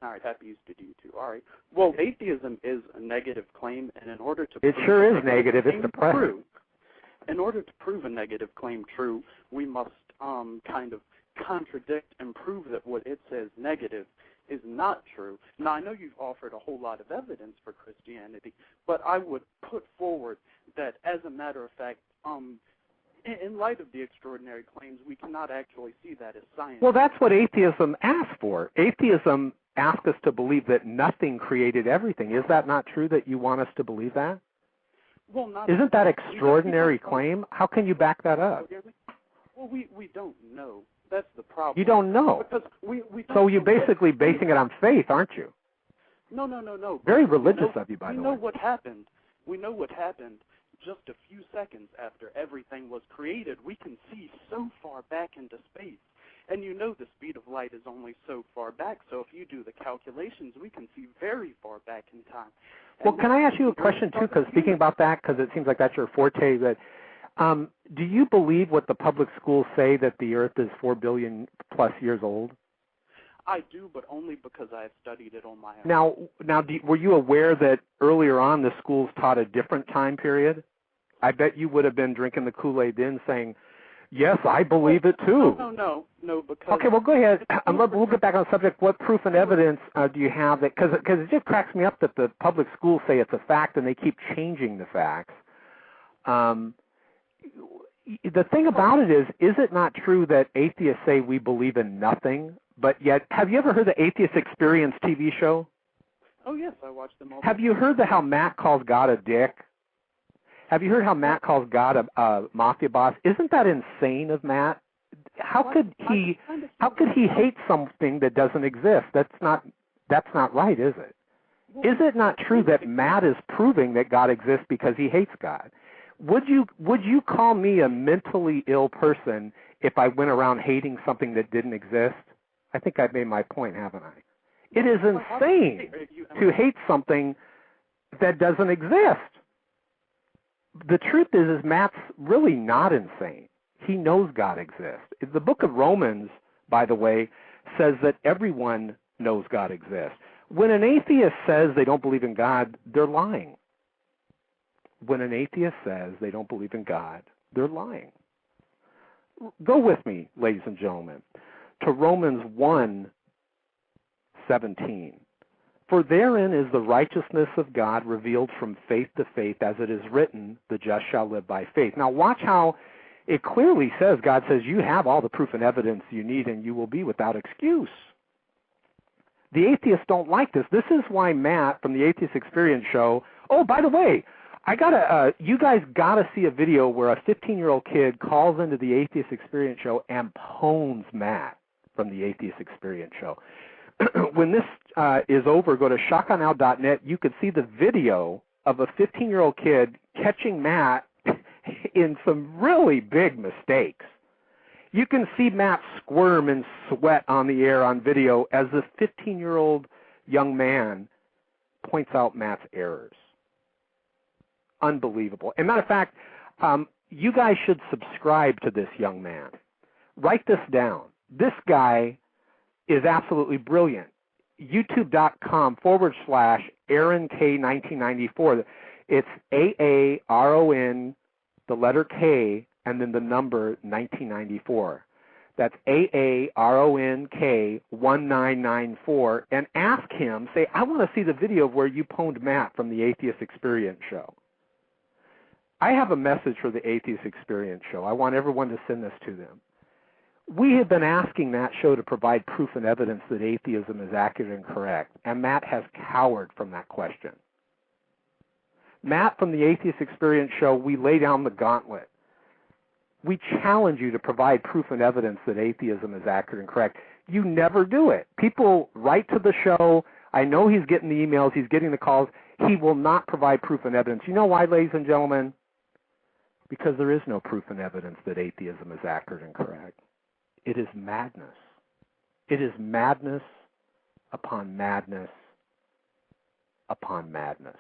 All right, happy Easter to you too. All right. Well, atheism is a negative claim, and in order to it sure is negative. It's depressing. In order to prove a negative claim true, we must kind of contradict and prove that what it says negative is not true. Now, I know you've offered a whole lot of evidence for Christianity, but I would put forward that, as a matter of fact, in light of the extraordinary claims, we cannot actually see that as science. Well, that's what atheism asks for. Atheism asks us to believe that nothing created everything. Is that not true that you want us to believe that? Well, not Isn't that extraordinary claim? How can you back that up? Well, we don't know. That's the problem. You don't know. Because we don't so you're basically basing it on faith, aren't you? No. Very religious of you, by the way. We know what happened. We know what happened just a few seconds after everything was created. We can see so far back into space. And you know the speed of light is only so far back, so if you do the calculations, we can see very far back in time. Well, can I ask you a question, too, because speaking about that, because it seems like that's your forte, that do you believe what the public schools say, that the Earth is 4 billion plus years old? I do, but only because I have studied it on my own. Now, were you aware that earlier on the schools taught a different time period? I bet you would have been drinking the Kool-Aid then saying, yes, I believe it too. No, because... Okay, well, go ahead. We'll get back on the subject. What proof and evidence do you have that, because it just cracks me up that the public schools say it's a fact and they keep changing the facts. The thing about it is it not true that atheists say we believe in nothing, but yet, have you ever heard the Atheist Experience TV show? Oh, yes, I watch them all. Have you heard how Matt calls God a dick? Have you heard how Matt calls God a mafia boss? Isn't that insane of Matt? How could he hate something that doesn't exist? That's not right, is it? Is it not true that Matt is proving that God exists because he hates God? Would you call me a mentally ill person if I went around hating something that didn't exist? I think I've made my point, haven't I? It is insane to hate something that doesn't exist. The truth is Matt's really not insane. He knows God exists. The book of Romans, by the way, says that everyone knows God exists. When an atheist says they don't believe in God, they're lying. When an atheist says they don't believe in God, they're lying. Go with me, ladies and gentlemen, to Romans 1, 17. For therein is the righteousness of God revealed from faith to faith, as it is written, the just shall live by faith. Now watch how it clearly says, God says, you have all the proof and evidence you need and you will be without excuse. The atheists don't like this. This is why Matt from the Atheist Experience Show, oh, by the way, you guys gotta see a video where a 15-year-old kid calls into the Atheist Experience Show and pones Matt from the Atheist Experience Show. When this is over, go to shotgunow.net. You can see the video of a 15-year-old kid catching Matt in some really big mistakes. You can see Matt squirm and sweat on the air on video as the 15-year-old young man points out Matt's errors. Unbelievable. As a matter of fact, you guys should subscribe to this young man. Write this down. This guy is absolutely brilliant. youtube.com/AaronK1994. It's AARON, the letter K, and then the number 1994. That's AARONK1994. And ask him, say, I want to see the video of where you pwned Matt from the Atheist Experience Show. I have a message for the Atheist Experience Show. I want everyone to send this to them. We have been asking that show to provide proof and evidence that atheism is accurate and correct, and Matt has cowered from that question. Matt from the Atheist Experience Show, we lay down the gauntlet. We challenge you to provide proof and evidence that atheism is accurate and correct. You never do it. People write to the show. I know he's getting the emails. He's getting the calls. He will not provide proof and evidence. You know why, ladies and gentlemen? Because there is no proof and evidence that atheism is accurate and correct. It is madness. It is madness upon madness upon madness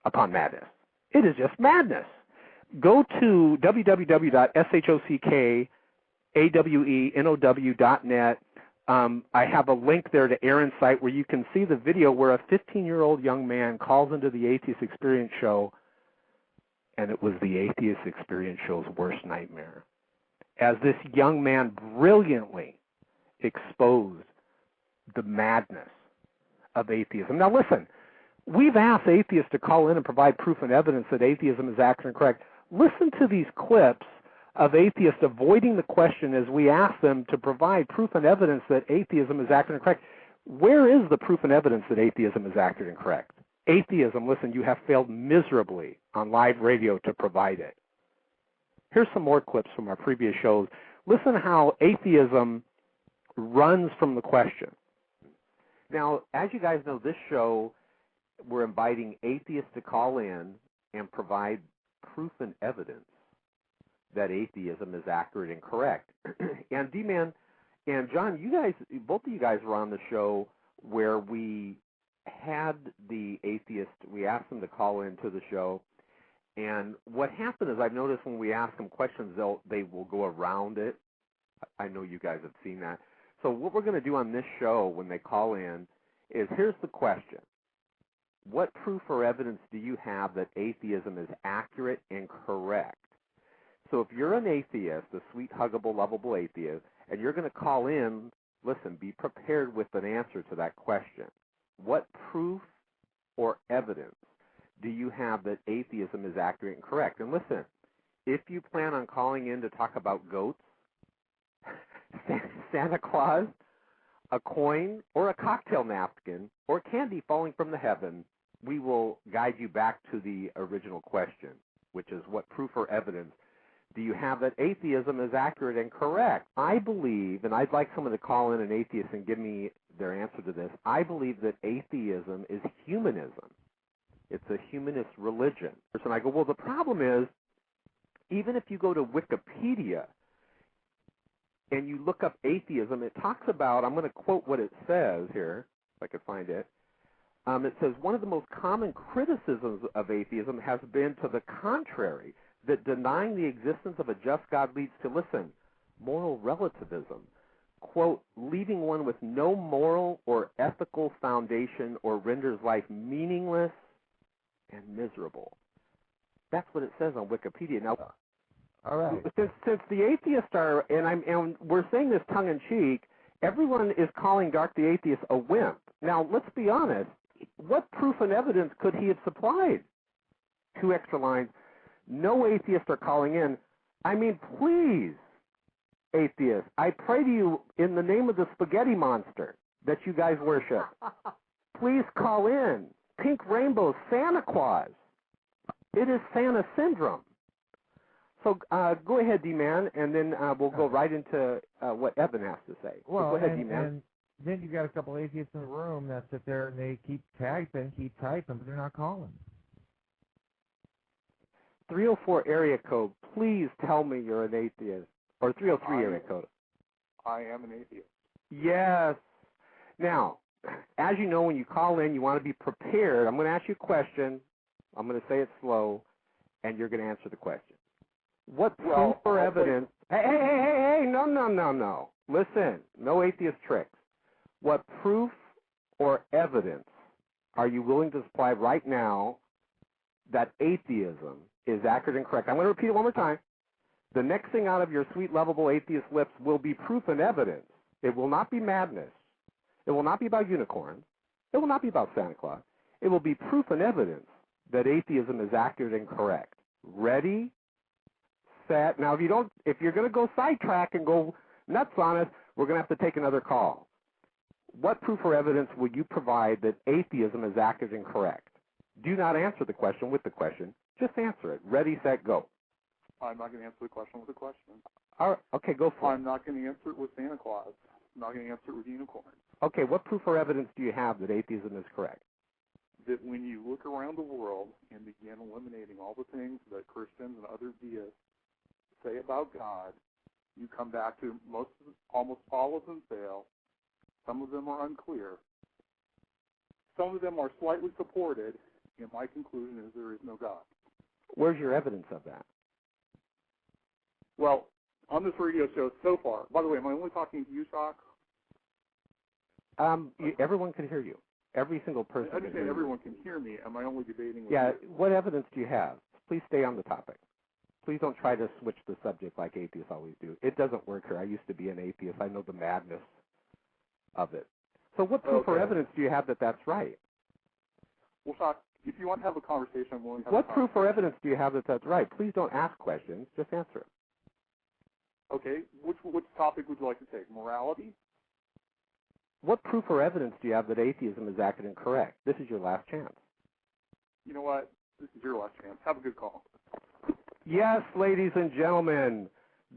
upon madness. It is just madness. Go to www.shockawenow.net. I have a link there to Aaron's site where you can see the video where a 15-year-old young man calls into the Atheist Experience Show, and it was the Atheist Experience Show's worst nightmare, as this young man brilliantly exposed the madness of atheism. Now listen, we've asked atheists to call in and provide proof and evidence that atheism is accurate and correct. Listen to these clips of atheists avoiding the question as we ask them to provide proof and evidence that atheism is accurate and correct. Where is the proof and evidence that atheism is accurate and correct? Atheism, listen, you have failed miserably on live radio to provide it. Here's some more clips from our previous shows. Listen how atheism runs from the question. Now, as you guys know, this show, we're inviting atheists to call in and provide proof and evidence that atheism is accurate and correct. And D-Man and John, you guys, both of you guys were on the show where we had the atheist, we asked them to call into the show. And what happened is I've noticed when we ask them questions, they will go around it. I know you guys have seen that. So what we're going to do on this show when they call in is, here's the question. What proof or evidence do you have that atheism is accurate and correct? So if you're an atheist, a sweet, huggable, lovable atheist, and you're going to call in, listen, be prepared with an answer to that question. What proof or evidence do you have that atheism is accurate and correct? And listen, if you plan on calling in to talk about goats, Santa Claus, a coin, or a cocktail napkin, or candy falling from the heaven, we will guide you back to the original question, which is what proof or evidence do you have that atheism is accurate and correct? I believe, and I'd like someone to call in an atheist and give me their answer to this, I believe that atheism is humanism. It's a humanist religion. And I go, well, the problem is, even if you go to Wikipedia and you look up atheism, it talks about, I'm going to quote what it says here, if I could find it. It says, one of the most common criticisms of atheism has been to the contrary, that denying the existence of a just God leads to, listen, moral relativism. Quote, leaving one with no moral or ethical foundation or renders life meaningless and miserable. That's what it says on Wikipedia. Now, all right. Since the atheists are, and we're saying this tongue in cheek, Everyone is calling Dark the Atheist a wimp. Now, let's be honest. What proof and evidence could he have supplied? 2 extra lines. No atheists are calling in. I mean, please, atheists, I pray to you in the name of the spaghetti monster that you guys worship. Please call in. Pink rainbow, Santa Claus. It is Santa syndrome. So go ahead, D-Man, and then we'll go right into what Evan has to say. Well, so go ahead, D-Man. And then you got a couple atheists in the room that sit there and they keep typing, but they're not calling. 304 area code, please tell me you're an atheist. Or 303 area code. I am an atheist. Yes. Now, as you know, when you call in, you want to be prepared. I'm going to ask you a question. I'm going to say it slow, and you're going to answer the question. What proof or evidence? Hey, no. Listen, no atheist tricks. What proof or evidence are you willing to supply right now that atheism is accurate and correct? I'm going to repeat it one more time. The next thing out of your sweet, lovable atheist lips will be proof and evidence. It will not be madness. It will not be about unicorns. It will not be about Santa Claus. It will be proof and evidence that atheism is accurate and correct. Ready, set. Now, if you're going to go sidetrack and go nuts on us, we're going to have to take another call. What proof or evidence will you provide that atheism is accurate and correct? Do not answer the question with the question. Just answer it. Ready, set, go. I'm not going to answer the question with a question. All right, okay, go for it. I'm not going to answer it with Santa Claus. I'm not going to answer it with unicorns. Okay, what proof or evidence do you have that atheism is correct? That when you look around the world and begin eliminating all the things that Christians and other deists say about God, you come back to almost all of them fail. Some of them are unclear. Some of them are slightly supported, and my conclusion is there is no God. Where's your evidence of that? Well, on this radio show so far, by the way, am I only talking to you, Shock? Everyone can hear you. Every single person I understand everyone can hear me. Am I only debating with you? you? What evidence do you have? Please stay on the topic. Please don't try to switch the subject like atheists always do. It doesn't work here. I used to be an atheist. I know the madness of it. So what proof or evidence do you have that that's right? Well, Shock, if you want to have a conversation, I'm willing to have What proof or evidence do you have that that's right? Please don't ask questions. Just answer it. Okay. Which topic would you like to take? Morality? What proof or evidence do you have that atheism is accurate and correct? This is your last chance. You know what? This is your last chance. Have a good call. Yes, ladies and gentlemen,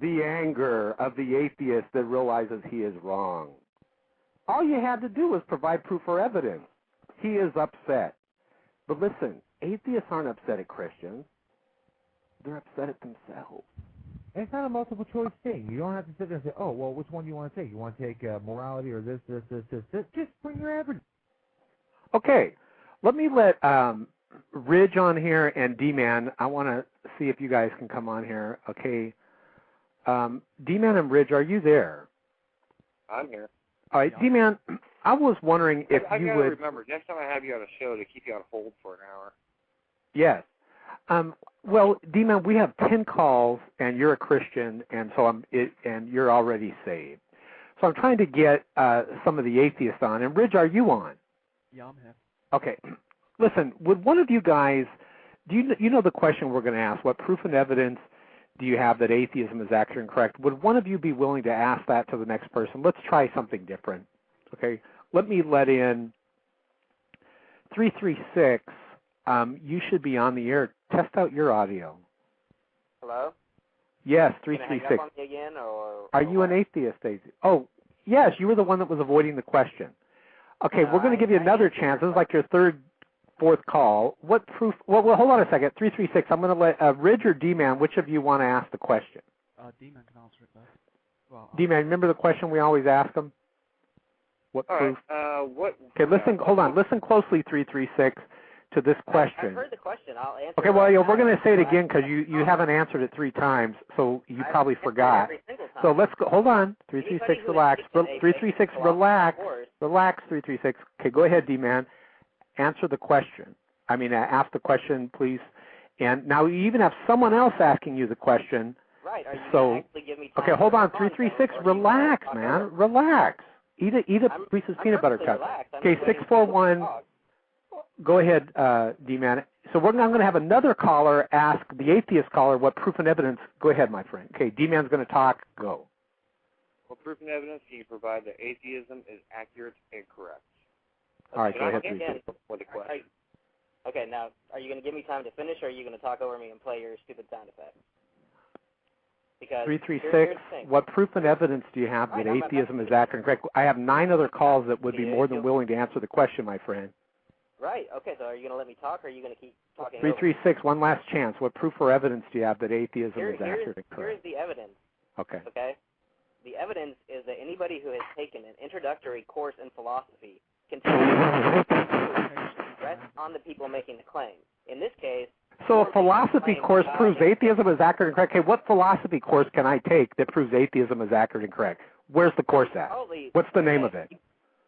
the anger of the atheist that realizes he is wrong. All you had to do was provide proof or evidence. He is upset. But listen, atheists aren't upset at Christians. They're upset at themselves. It's not a multiple choice thing. You don't have to sit there and say, oh, well, which one do you want to take? You want to take morality or this. Just bring your evidence. Okay. Let me let Ridge on here and D-Man. I want to see if you guys can come on here. Okay. D-Man and Ridge, are you there? I'm here. All right. D-Man, I was wondering if I you gotta would... remember, next time I have you on a show to keep you on hold for an hour. Yes. Well, D-Man, we have 10 calls, and you're a Christian, and so and you're already saved. So I'm trying to get some of the atheists on. And Ridge, are you on? Yeah, I'm here. Okay. Listen, would one of you guys, you know the question we're going to ask, what proof and evidence do you have that atheism is accurate and correct? Would one of you be willing to ask that to the next person? Let's try something different. Okay. Let me let in 336. You should be on the air. Test out your audio. Hello? Yes, Can I hang 336. up on me again, or Are you an atheist, Daisy? Oh, yes, you were the one that was avoiding the question. Okay, we're going to give you another chance. This is like your fourth call. What proof? Well, hold on a second. 336. I'm going to let Ridge or D-Man, which of you want to ask the question? D-Man can answer it first. Well, D-Man, remember the question we always ask them? What All proof? right. What? Okay, listen. Hold on. Listen closely, 336, to this question. I've heard the question. I'll answer Okay, it well, right we're now. going to say it again because you haven't answered it 3 times, so you probably forgot. So let's go. Hold on. 336, relax. 336, relax. Relax, 336. Okay, go ahead, D-Man. Answer the question. I mean, ask the question, please. And now you even have someone else asking you the question. Right. Are you so, going to actually give me time okay, hold to on. respond, 336, though, relax, man. Relax. Eat a Reese's peanut butter cup. Relaxed. Okay, 641. Go ahead, D-Man. So I'm going to have another caller ask the atheist caller what proof and evidence. Go ahead, my friend. Okay, D-Man's going to talk. Go. What proof and evidence can you provide that atheism is accurate and correct? All right, go ahead. For the question. Okay, now, are you going to give me time to finish, or are you going to talk over me and play your stupid sound effect? Because 336, what proof and evidence do you have that atheism is accurate and correct? I have 9 other calls that would be more than willing to answer the question, my friend. Right, okay, so are you going to let me talk, or are you going to keep talking 336, one last chance. What proof or evidence do you have that atheism is accurate and correct? Here's the evidence. Okay. Okay? The evidence is that anybody who has taken an introductory course in philosophy can rest on the people making the claim. In this case, so a philosophy course proves atheism is accurate and correct. Hey, what philosophy course can I take that proves atheism is accurate and correct? Where's the course at? What's the name of it?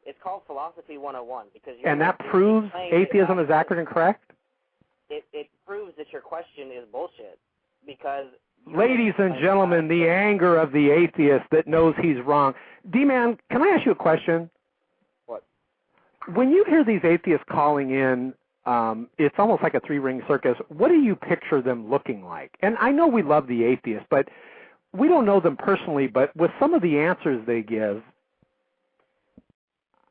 It's called Philosophy 101. And that proves atheism is accurate and correct? It proves that your question is bullshit because... Ladies and gentlemen, the anger of the atheist that knows he's wrong. D-Man, can I ask you a question? What? When you hear these atheists calling in, it's almost like a 3-ring circus. What do you picture them looking like? And I know we love the atheists, but we don't know them personally, but with some of the answers they give,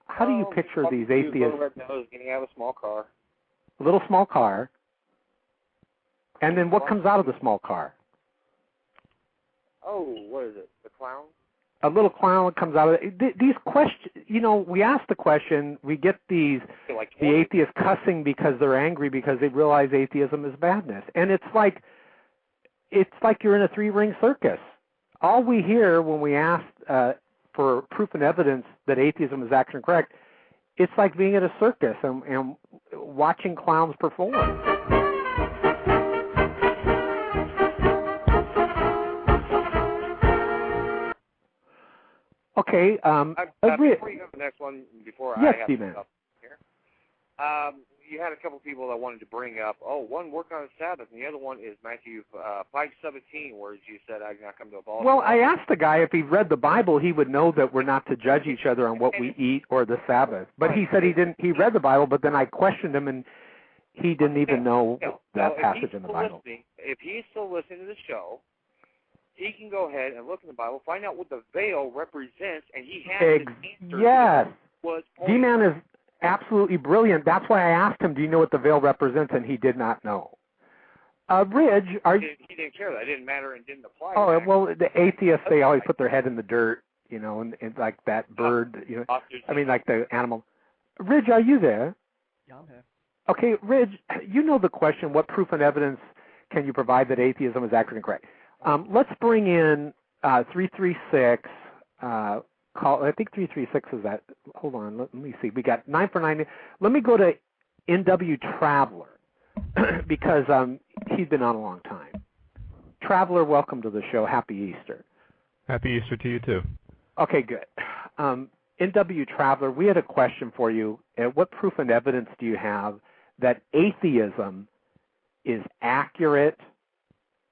how do you picture these atheists? Getting out of a small car. A little small car. And then what comes out of the small car? Oh, what is it? The clown? A little clown comes out of it. These questions, you know, we ask the question, we get the atheists cussing because they're angry because they realize atheism is badness. And it's like you're in a 3-ring circus. All we hear when we ask for proof and evidence that atheism is accurate and correct, it's like being at a circus and watching clowns perform. Okay. Before you go to the next one, before yes, I have D-Man. stuff here, you had a couple people that wanted to bring up, one work on the Sabbath, and the other one is Matthew 5:17, where you said, "I did not come to abolish." Well, I asked the guy if he read the Bible, he would know that we're not to judge each other on what we eat or the Sabbath. But he said he didn't. He read the Bible, but then I questioned him, and he didn't even know that passage in the Bible. If he's still listening to the show, he can go ahead and look in the Bible, find out what the veil represents, and he has the answer. Yes. D-Man is absolutely brilliant. That's why I asked him, do you know what the veil represents? And he did not know. Ridge, he didn't care. That didn't matter and didn't apply. Oh, well, the atheists, they always put their head in the dirt, you know, and like that bird, you know. I mean, like the animal. Ridge, are you there? Yeah, I'm here. Okay, Ridge, you know the question, what proof and evidence can you provide that atheism is accurate and correct? Let's bring in 336. I think 336 is that. Hold on, let me see. We got 9 for 9. Let me go to NW Traveler because he's been on a long time. Traveler, welcome to the show. Happy Easter. Happy Easter to you too. Okay, good. NW Traveler, we had a question for you. What proof and evidence do you have that atheism is accurate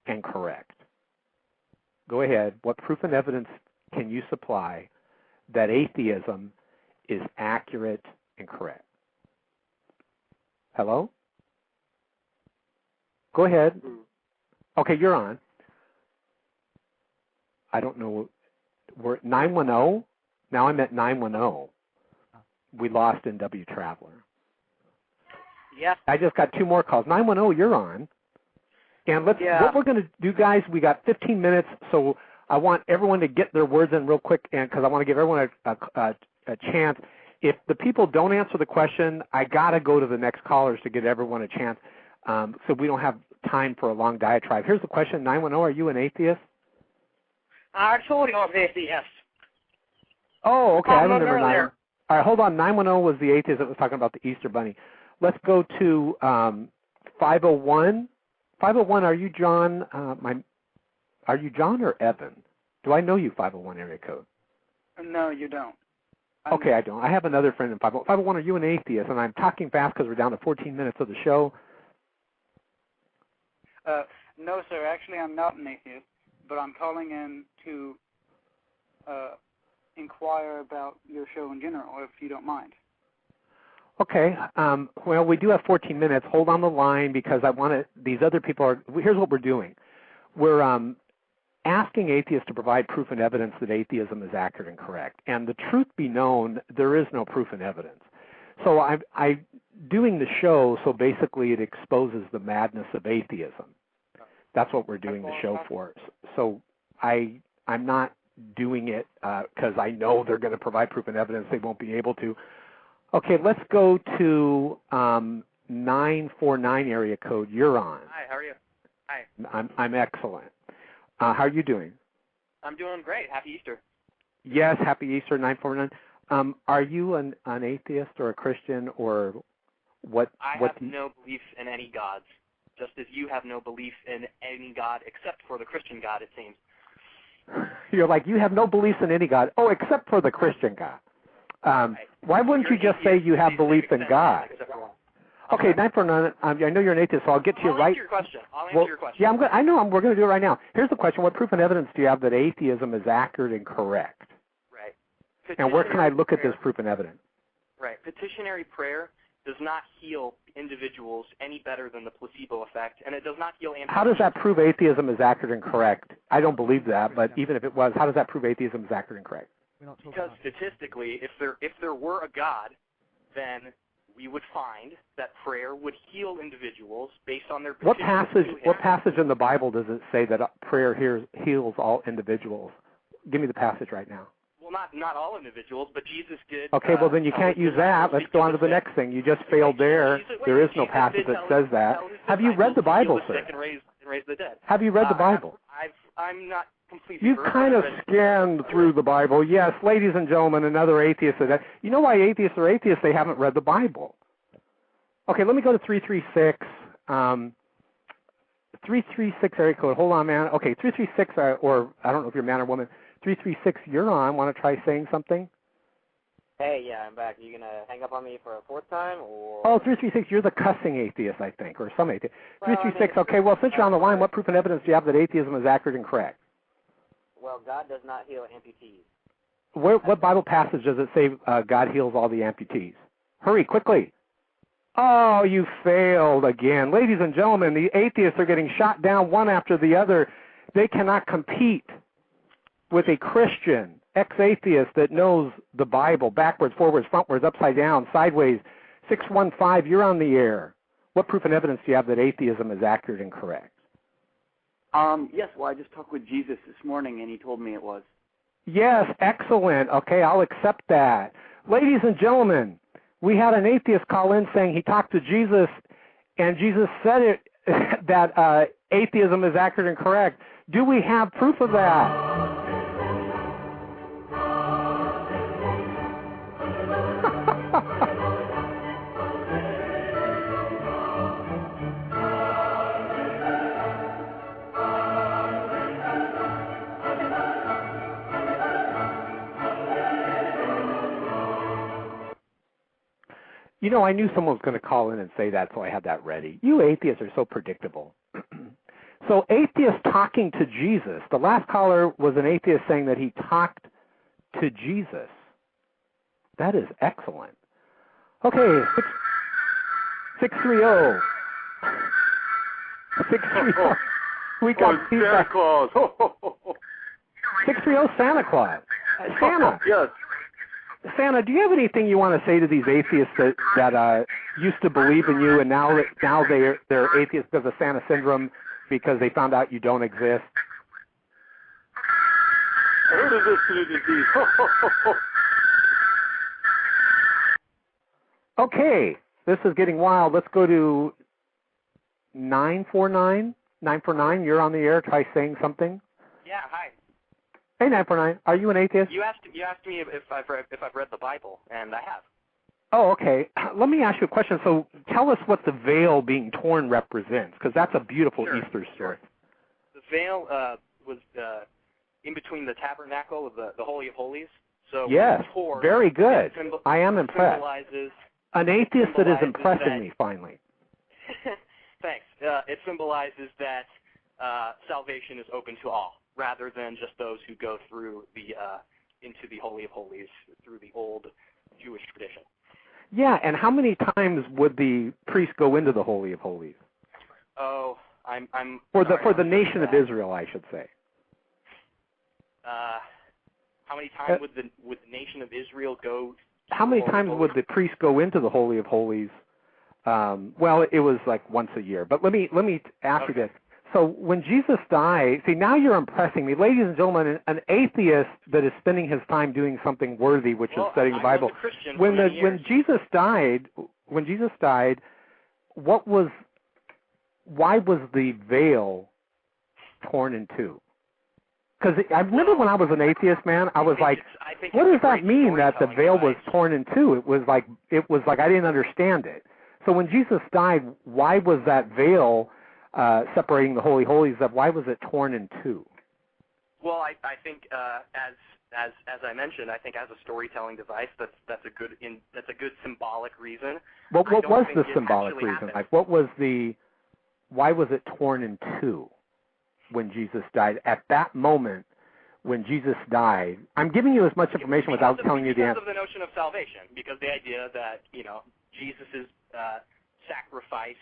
and correct? Go ahead. What proof and evidence can you supply that atheism is accurate and correct? Hello? Go ahead. Okay, you're on. I don't know. We're at 910. Now I'm at 910. We lost NW Traveler. Yeah. I just got 2 more calls. 910, you're on. And what we're going to do, guys, we got 15 minutes, so I want everyone to get their words in real quick, and because I want to give everyone a chance. If the people don't answer the question, I got to go to the next callers to give everyone a chance, so we don't have time for a long diatribe. Here's the question, 910, are you an atheist? I told you I was an atheist. Oh, okay, I remember 910. All right, hold on. 910 was the atheist that was talking about the Easter Bunny. Let's go to 501. 501, are you John? Are you John or Evan? Do I know you, 501 area code? No, you don't. Okay, I don't. I have another friend in 501. 501, are you an atheist? And I'm talking fast because we're down to 14 minutes of the show. No, sir. Actually, I'm not an atheist, but I'm calling in to inquire about your show in general, if you don't mind. Okay. Well, we do have 14 minutes. Hold on the line because I want to. These other people are. Here's what we're doing. We're asking atheists to provide proof and evidence that atheism is accurate and correct. And the truth be known, there is no proof and evidence. So I'm doing the show so basically it exposes the madness of atheism. That's what we're doing the show for. So I'm not doing it because I know they're going to provide proof and evidence. They won't be able to. Okay, let's go to 949 area code. You're on. Hi, how are you? Hi. I'm excellent. How are you doing? I'm doing great. Happy Easter. Yes, happy Easter, 949. Are you an atheist or a Christian or what? I have no belief in any gods, just as you have no belief in any god except for the Christian God, it seems. You're like, you have no beliefs in any God. Oh, except for the Christian God. Why wouldn't you just say you have belief in God? Okay, 949. I know you're an atheist, so I'll get to you right. I'll answer your question. Yeah, I know. We're going to do it right now. Here's the question: what proof and evidence do you have that atheism is accurate and correct? Right. And where can I look at this proof and evidence? Right. Petitionary prayer does not heal individuals any better than the placebo effect, and it does not heal. How does that prove atheism is accurate and correct? I don't believe that, but even if it was, how does that prove atheism is accurate and correct? Because statistically, if there were a God, then we would find that prayer would heal individuals based on their petition. What passage in the Bible does it say that prayer heals all individuals? Give me the passage right now. Well, not all individuals, but Jesus did. Okay, well then you can't use that. Let's go on to the next thing. You just failed there. There is no passage that says that. Have you read the Bible, sir? And raise the dead. Have you read the Bible? I'm not completely. You've kind of scanned through the Bible. Yes, ladies and gentlemen, another atheist. You know why atheists are atheists? They haven't read the Bible. Okay, let me go to 336. 336 area code. Hold on, man. Okay, 336, or I don't know if you're a man or woman. 336, you're on. Want to try saying something? Hey, yeah, I'm back. Are you going to hang up on me for a fourth time? Or? Oh, 336, you're the cussing atheist, I think, or some atheist. 336, okay, well, since you're on the line, what proof and evidence do you have that atheism is accurate and correct? Well, God does not heal amputees. What Bible passage does it say God heals all the amputees? Hurry, quickly. Oh, you failed again. Ladies and gentlemen, the atheists are getting shot down one after the other. They cannot compete with a Christian ex-atheist that knows the Bible backwards, forwards, frontwards, upside down, sideways. 615, you're on the air. What proof and evidence do you have that atheism is accurate and correct? Yes, well, I just talked with Jesus this morning, and he told me it was. Yes, excellent. Okay, I'll accept that. Ladies and gentlemen, we had an atheist call in saying he talked to Jesus, and Jesus said it that atheism is accurate and correct. Do we have proof of that? You know, I knew someone was going to call in and say that, so I had that ready. You atheists are so predictable. So atheists talking to Jesus. The last caller was an atheist saying that he talked to Jesus. That is excellent. Okay, 630. 630. We got Santa Claus. 630 Santa Claus. Santa. Yes. Santa, do you have anything you want to say to these atheists that used to believe in you and now they're atheists because of Santa syndrome because they found out you don't exist? I heard of this disease. Okay, this is getting wild. Let's go to 949. 949, you're on the air. Try saying something. Yeah, hi. Hey, 949, are you an atheist? You asked me if I've read the Bible, and I have. Oh, okay. Let me ask you a question. So tell us what the veil being torn represents, because that's a beautiful Easter story. The veil was in between the tabernacle of the Holy of Holies. So yes, torn, very good. I am impressed. An atheist that is impressing me, finally. Thanks. It symbolizes that salvation is open to all, rather than just those who go through the into the Holy of Holies through the old Jewish tradition. Yeah, and how many times would the priest go into the Holy of Holies? Oh, I'm for sorry, the nation of Israel, I should say. How many times would the nation of Israel go? How many times would the priest go into the Holy of Holies? Well, it was like once a year. But let me ask you this. So when Jesus died, see, now you're impressing me. Ladies and gentlemen, an atheist that is spending his time doing something worthy, which is studying the Bible. I was a Christian when for many years. when Jesus died, why was the veil torn in two? Because I remember when I was an atheist, man, I was like, what does that mean that the veil was torn in two? It was like I didn't understand it. So when Jesus died, why was that veil separating the Holy Holies? Why was it torn in two? Well, I think as I mentioned, I think as a storytelling device, that's a good symbolic reason. What was the symbolic reason? Like, why was it torn in two when Jesus died? At that moment, when Jesus died, I'm giving you as much information without telling you the answer. Because of the notion of salvation, because the idea that Jesus' sacrifice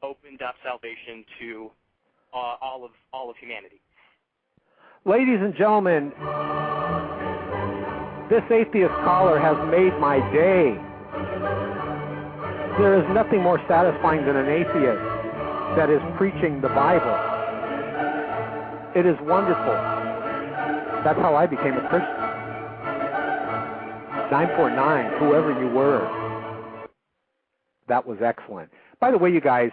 opened up salvation to all of humanity. Ladies and gentlemen, this atheist caller has made my day. There is nothing more satisfying than an atheist that is preaching the Bible. It is wonderful. That's how I became a Christian. 949, whoever you were. That was excellent. By the way, you guys,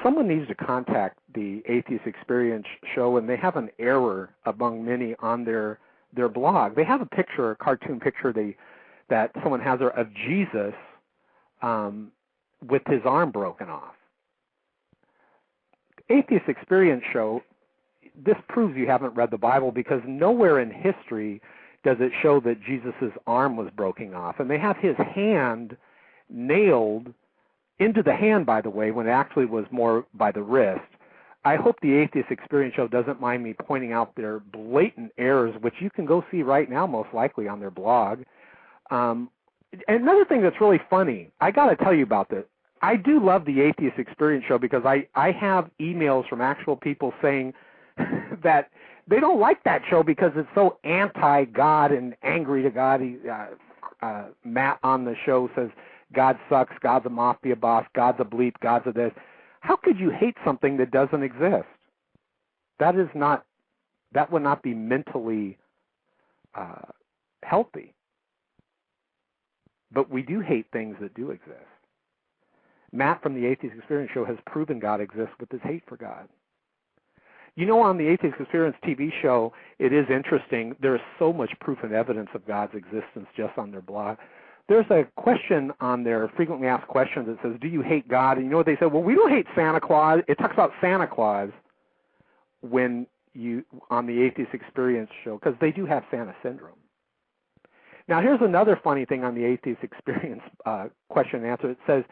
someone needs to contact the Atheist Experience show, and they have an error among many on their blog. They have a picture, a cartoon picture that someone has there of Jesus with his arm broken off. Atheist Experience show, this proves you haven't read the Bible, because nowhere in history does it show that Jesus' arm was broken off. And they have his hand nailed into the hand, by the way, when it actually was more by the wrist. I hope the Atheist Experience show doesn't mind me pointing out their blatant errors, which you can go see right now, most likely, on their blog. And another thing that's really funny, I got to tell you about this. I do love the Atheist Experience show because I have emails from actual people saying that they don't like that show because it's so anti-God and angry to God. Matt on the show says, God sucks, God's a mafia boss, God's a bleep, God's a this. How could you hate something that doesn't exist? That would not be mentally healthy. But we do hate things that do exist. Matt from the Atheist Experience show has proven God exists with his hate for God. You know, on the Atheist Experience TV show, it is interesting. There is so much proof and evidence of God's existence just on their blog. There's a question on their frequently asked questions that says, do you hate God? And you know what they said? Well, we don't hate Santa Claus. It talks about Santa Claus on the Atheist Experience show, because they do have Santa syndrome. Now, here's another funny thing on the Atheist Experience question and answer. It says,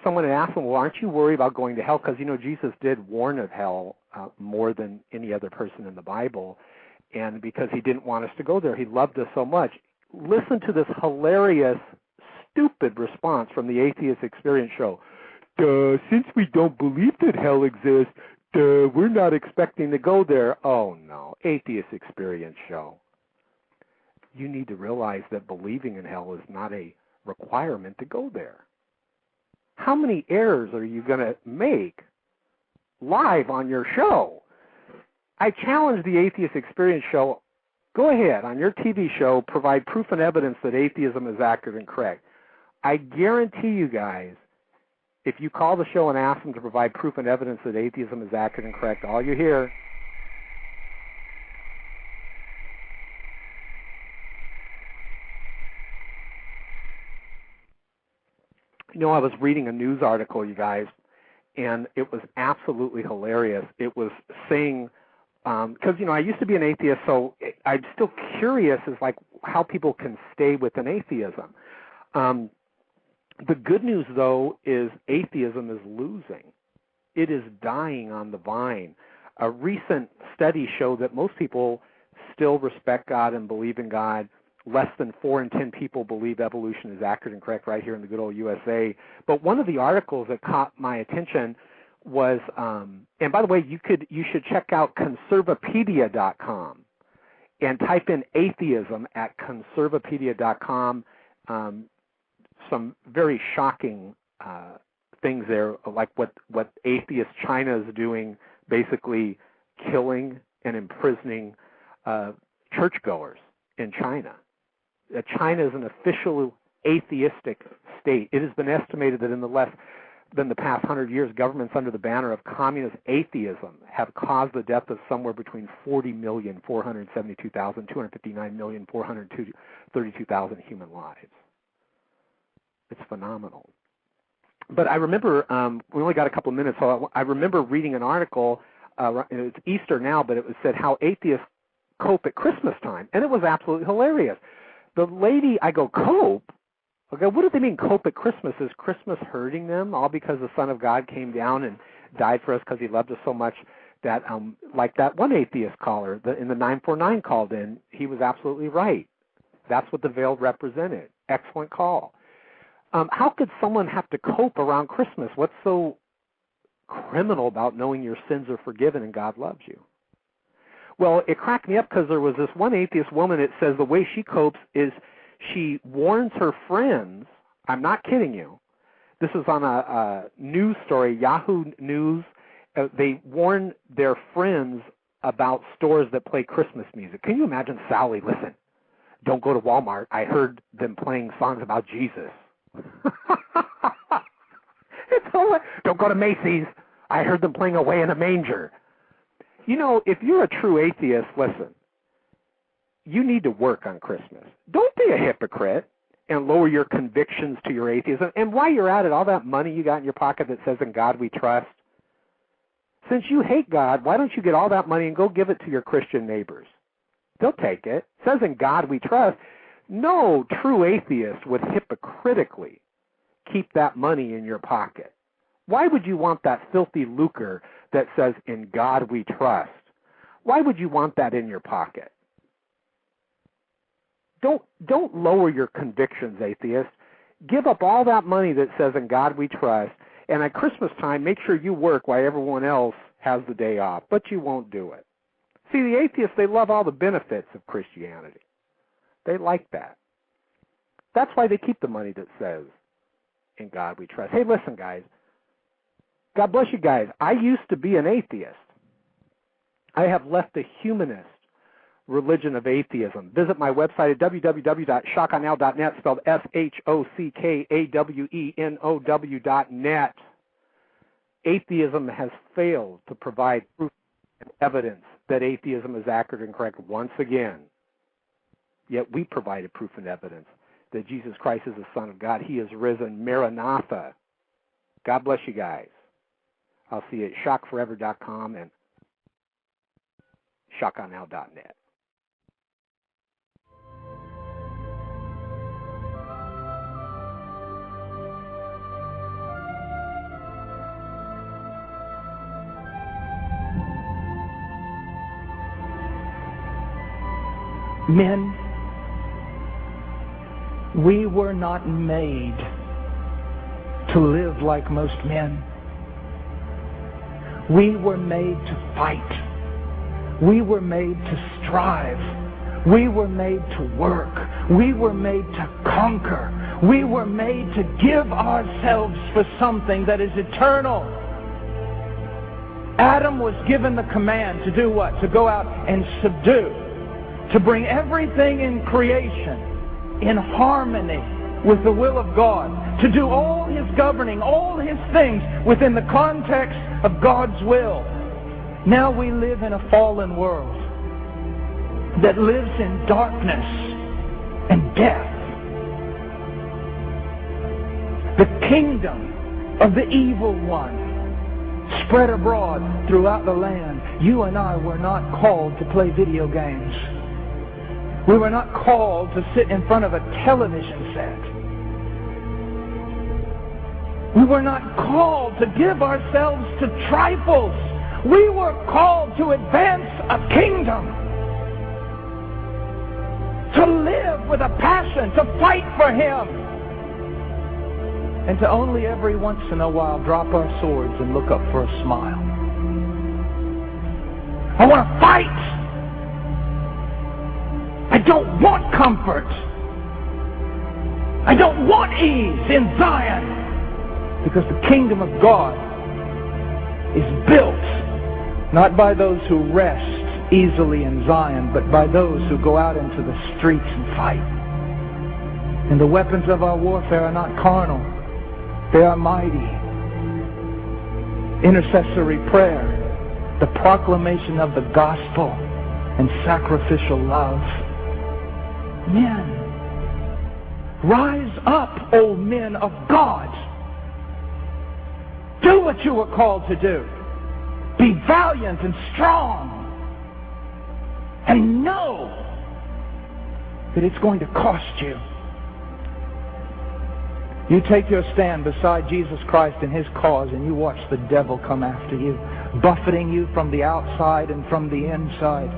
someone had asked them, well, aren't you worried about going to hell? Because, Jesus did warn of hell more than any other person in the Bible. And because he didn't want us to go there, he loved us so much. Listen to this hilarious, stupid response from the Atheist Experience show. Since we don't believe that hell exists, we're not expecting to go there. Oh, no. Atheist Experience show. You need to realize that believing in hell is not a requirement to go there. How many errors are you going to make live on your show? I challenge the Atheist Experience show. Go ahead, on your TV show, provide proof and evidence that atheism is accurate and correct. I guarantee you guys, if you call the show and ask them to provide proof and evidence that atheism is accurate and correct, all you hear, I was reading a news article, you guys, and it was absolutely hilarious. It was saying, because, I used to be an atheist, so I'm still curious as like how people can stay within atheism. The good news, though, is atheism is losing. It is dying on the vine. A recent study showed that most people still respect God and believe in God. Less than 4 in 10 people believe evolution is accurate and correct right here in the good old USA. But one of the articles that caught my attention was, and by the way, you should check out conservapedia.com and type in atheism at conservapedia.com. Some very shocking things there, like what atheist China is doing, basically killing and imprisoning churchgoers in China. China is an official atheistic state. It has been estimated that in the less than the past 100 years, governments under the banner of communist atheism have caused the death of somewhere between 40,472,000, 259,432,000 human lives. It's phenomenal. But I remember, we only got a couple of minutes, so I remember reading an article, it's Easter now, but it said how atheists cope at Christmas time, and it was absolutely hilarious. The lady, I go, cope? Okay, what do they mean cope at Christmas? Is Christmas hurting them, all because the Son of God came down and died for us because he loved us so much that, like that one atheist caller in the 949 called in, he was absolutely right. That's what the veil represented. Excellent call. How could someone have to cope around Christmas? What's so criminal about knowing your sins are forgiven and God loves you? Well, it cracked me up because there was this one atheist woman. It says the way she copes is she warns her friends. I'm not kidding you. This is on a news story, Yahoo News. They warn their friends about stores that play Christmas music. Can you imagine Sally? Listen, don't go to Walmart. I heard them playing songs about Jesus. Don't go to Macy's. I heard them playing Away in a Manger. You know, if you're a true atheist, listen, you need to work on Christmas. Don't be a hypocrite and lower your convictions to your atheism. And while you're at it, all that money you got in your pocket that says, in God we trust, since you hate God, why don't you get all that money and go give it to your Christian neighbors? They'll take it. It says, in God we trust. No true atheist would hypocritically keep that money in your pocket. Why would you want that filthy lucre that says, in God we trust? Why would you want that in your pocket? Don't lower your convictions, atheist. Give up all that money that says, in God we trust, and at Christmas time, make sure you work while everyone else has the day off, but you won't do it. See, the atheists, they love all the benefits of Christianity. They like that. That's why they keep the money that says, in God we trust. Hey, listen, guys. God bless you guys. I used to be an atheist. I have left the humanist religion of atheism. Visit my website at www.shockanow.net, spelled SHOCKAWENOW.net. Atheism has failed to provide proof and evidence that atheism is accurate and correct once again. Yet we provided proof and evidence that Jesus Christ is the Son of God. He is risen. Maranatha. God bless you guys. I'll see you at shockforever.com and shockanow.net. Men, we were not made to live like most men. We were made to fight. We were made to strive. We were made to work. We were made to conquer. We were made to give ourselves for something that is eternal. Adam was given the command to do what? To go out and subdue. To bring everything in creation in harmony with the will of God. To do all His governing, all His things within the context of God's will. Now we live in a fallen world that lives in darkness and death. The kingdom of the evil one spread abroad throughout the land. You and I were not called to play video games. We were not called to sit in front of a television set. We were not called to give ourselves to trifles. We were called to advance a kingdom. to live with a passion, to fight for Him, and to only every once in a while drop our swords and look up for a smile. I want to fight. I don't want comfort. I don't want ease in Zion, because the kingdom of God is built not by those who rest easily in Zion, but by those who go out into the streets and fight. And the weapons of our warfare are not carnal. They are mighty. Intercessory prayer, the proclamation of the gospel, and sacrificial love. Men, rise up, O men of God. Do what you were called to do. Be valiant and strong. And know that it's going to cost you. You take your stand beside Jesus Christ and His cause, and you watch the devil come after you, buffeting you from the outside and from the inside.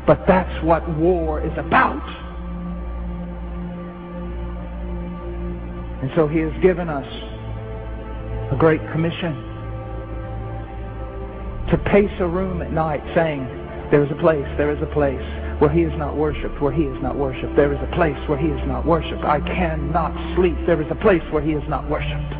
But that's what war is about. And so He has given us a great commission to pace a room at night saying, there is a place where He is not worshipped, where He is not worshipped. There is a place where He is not worshipped. I cannot sleep. There is a place where He is not worshipped.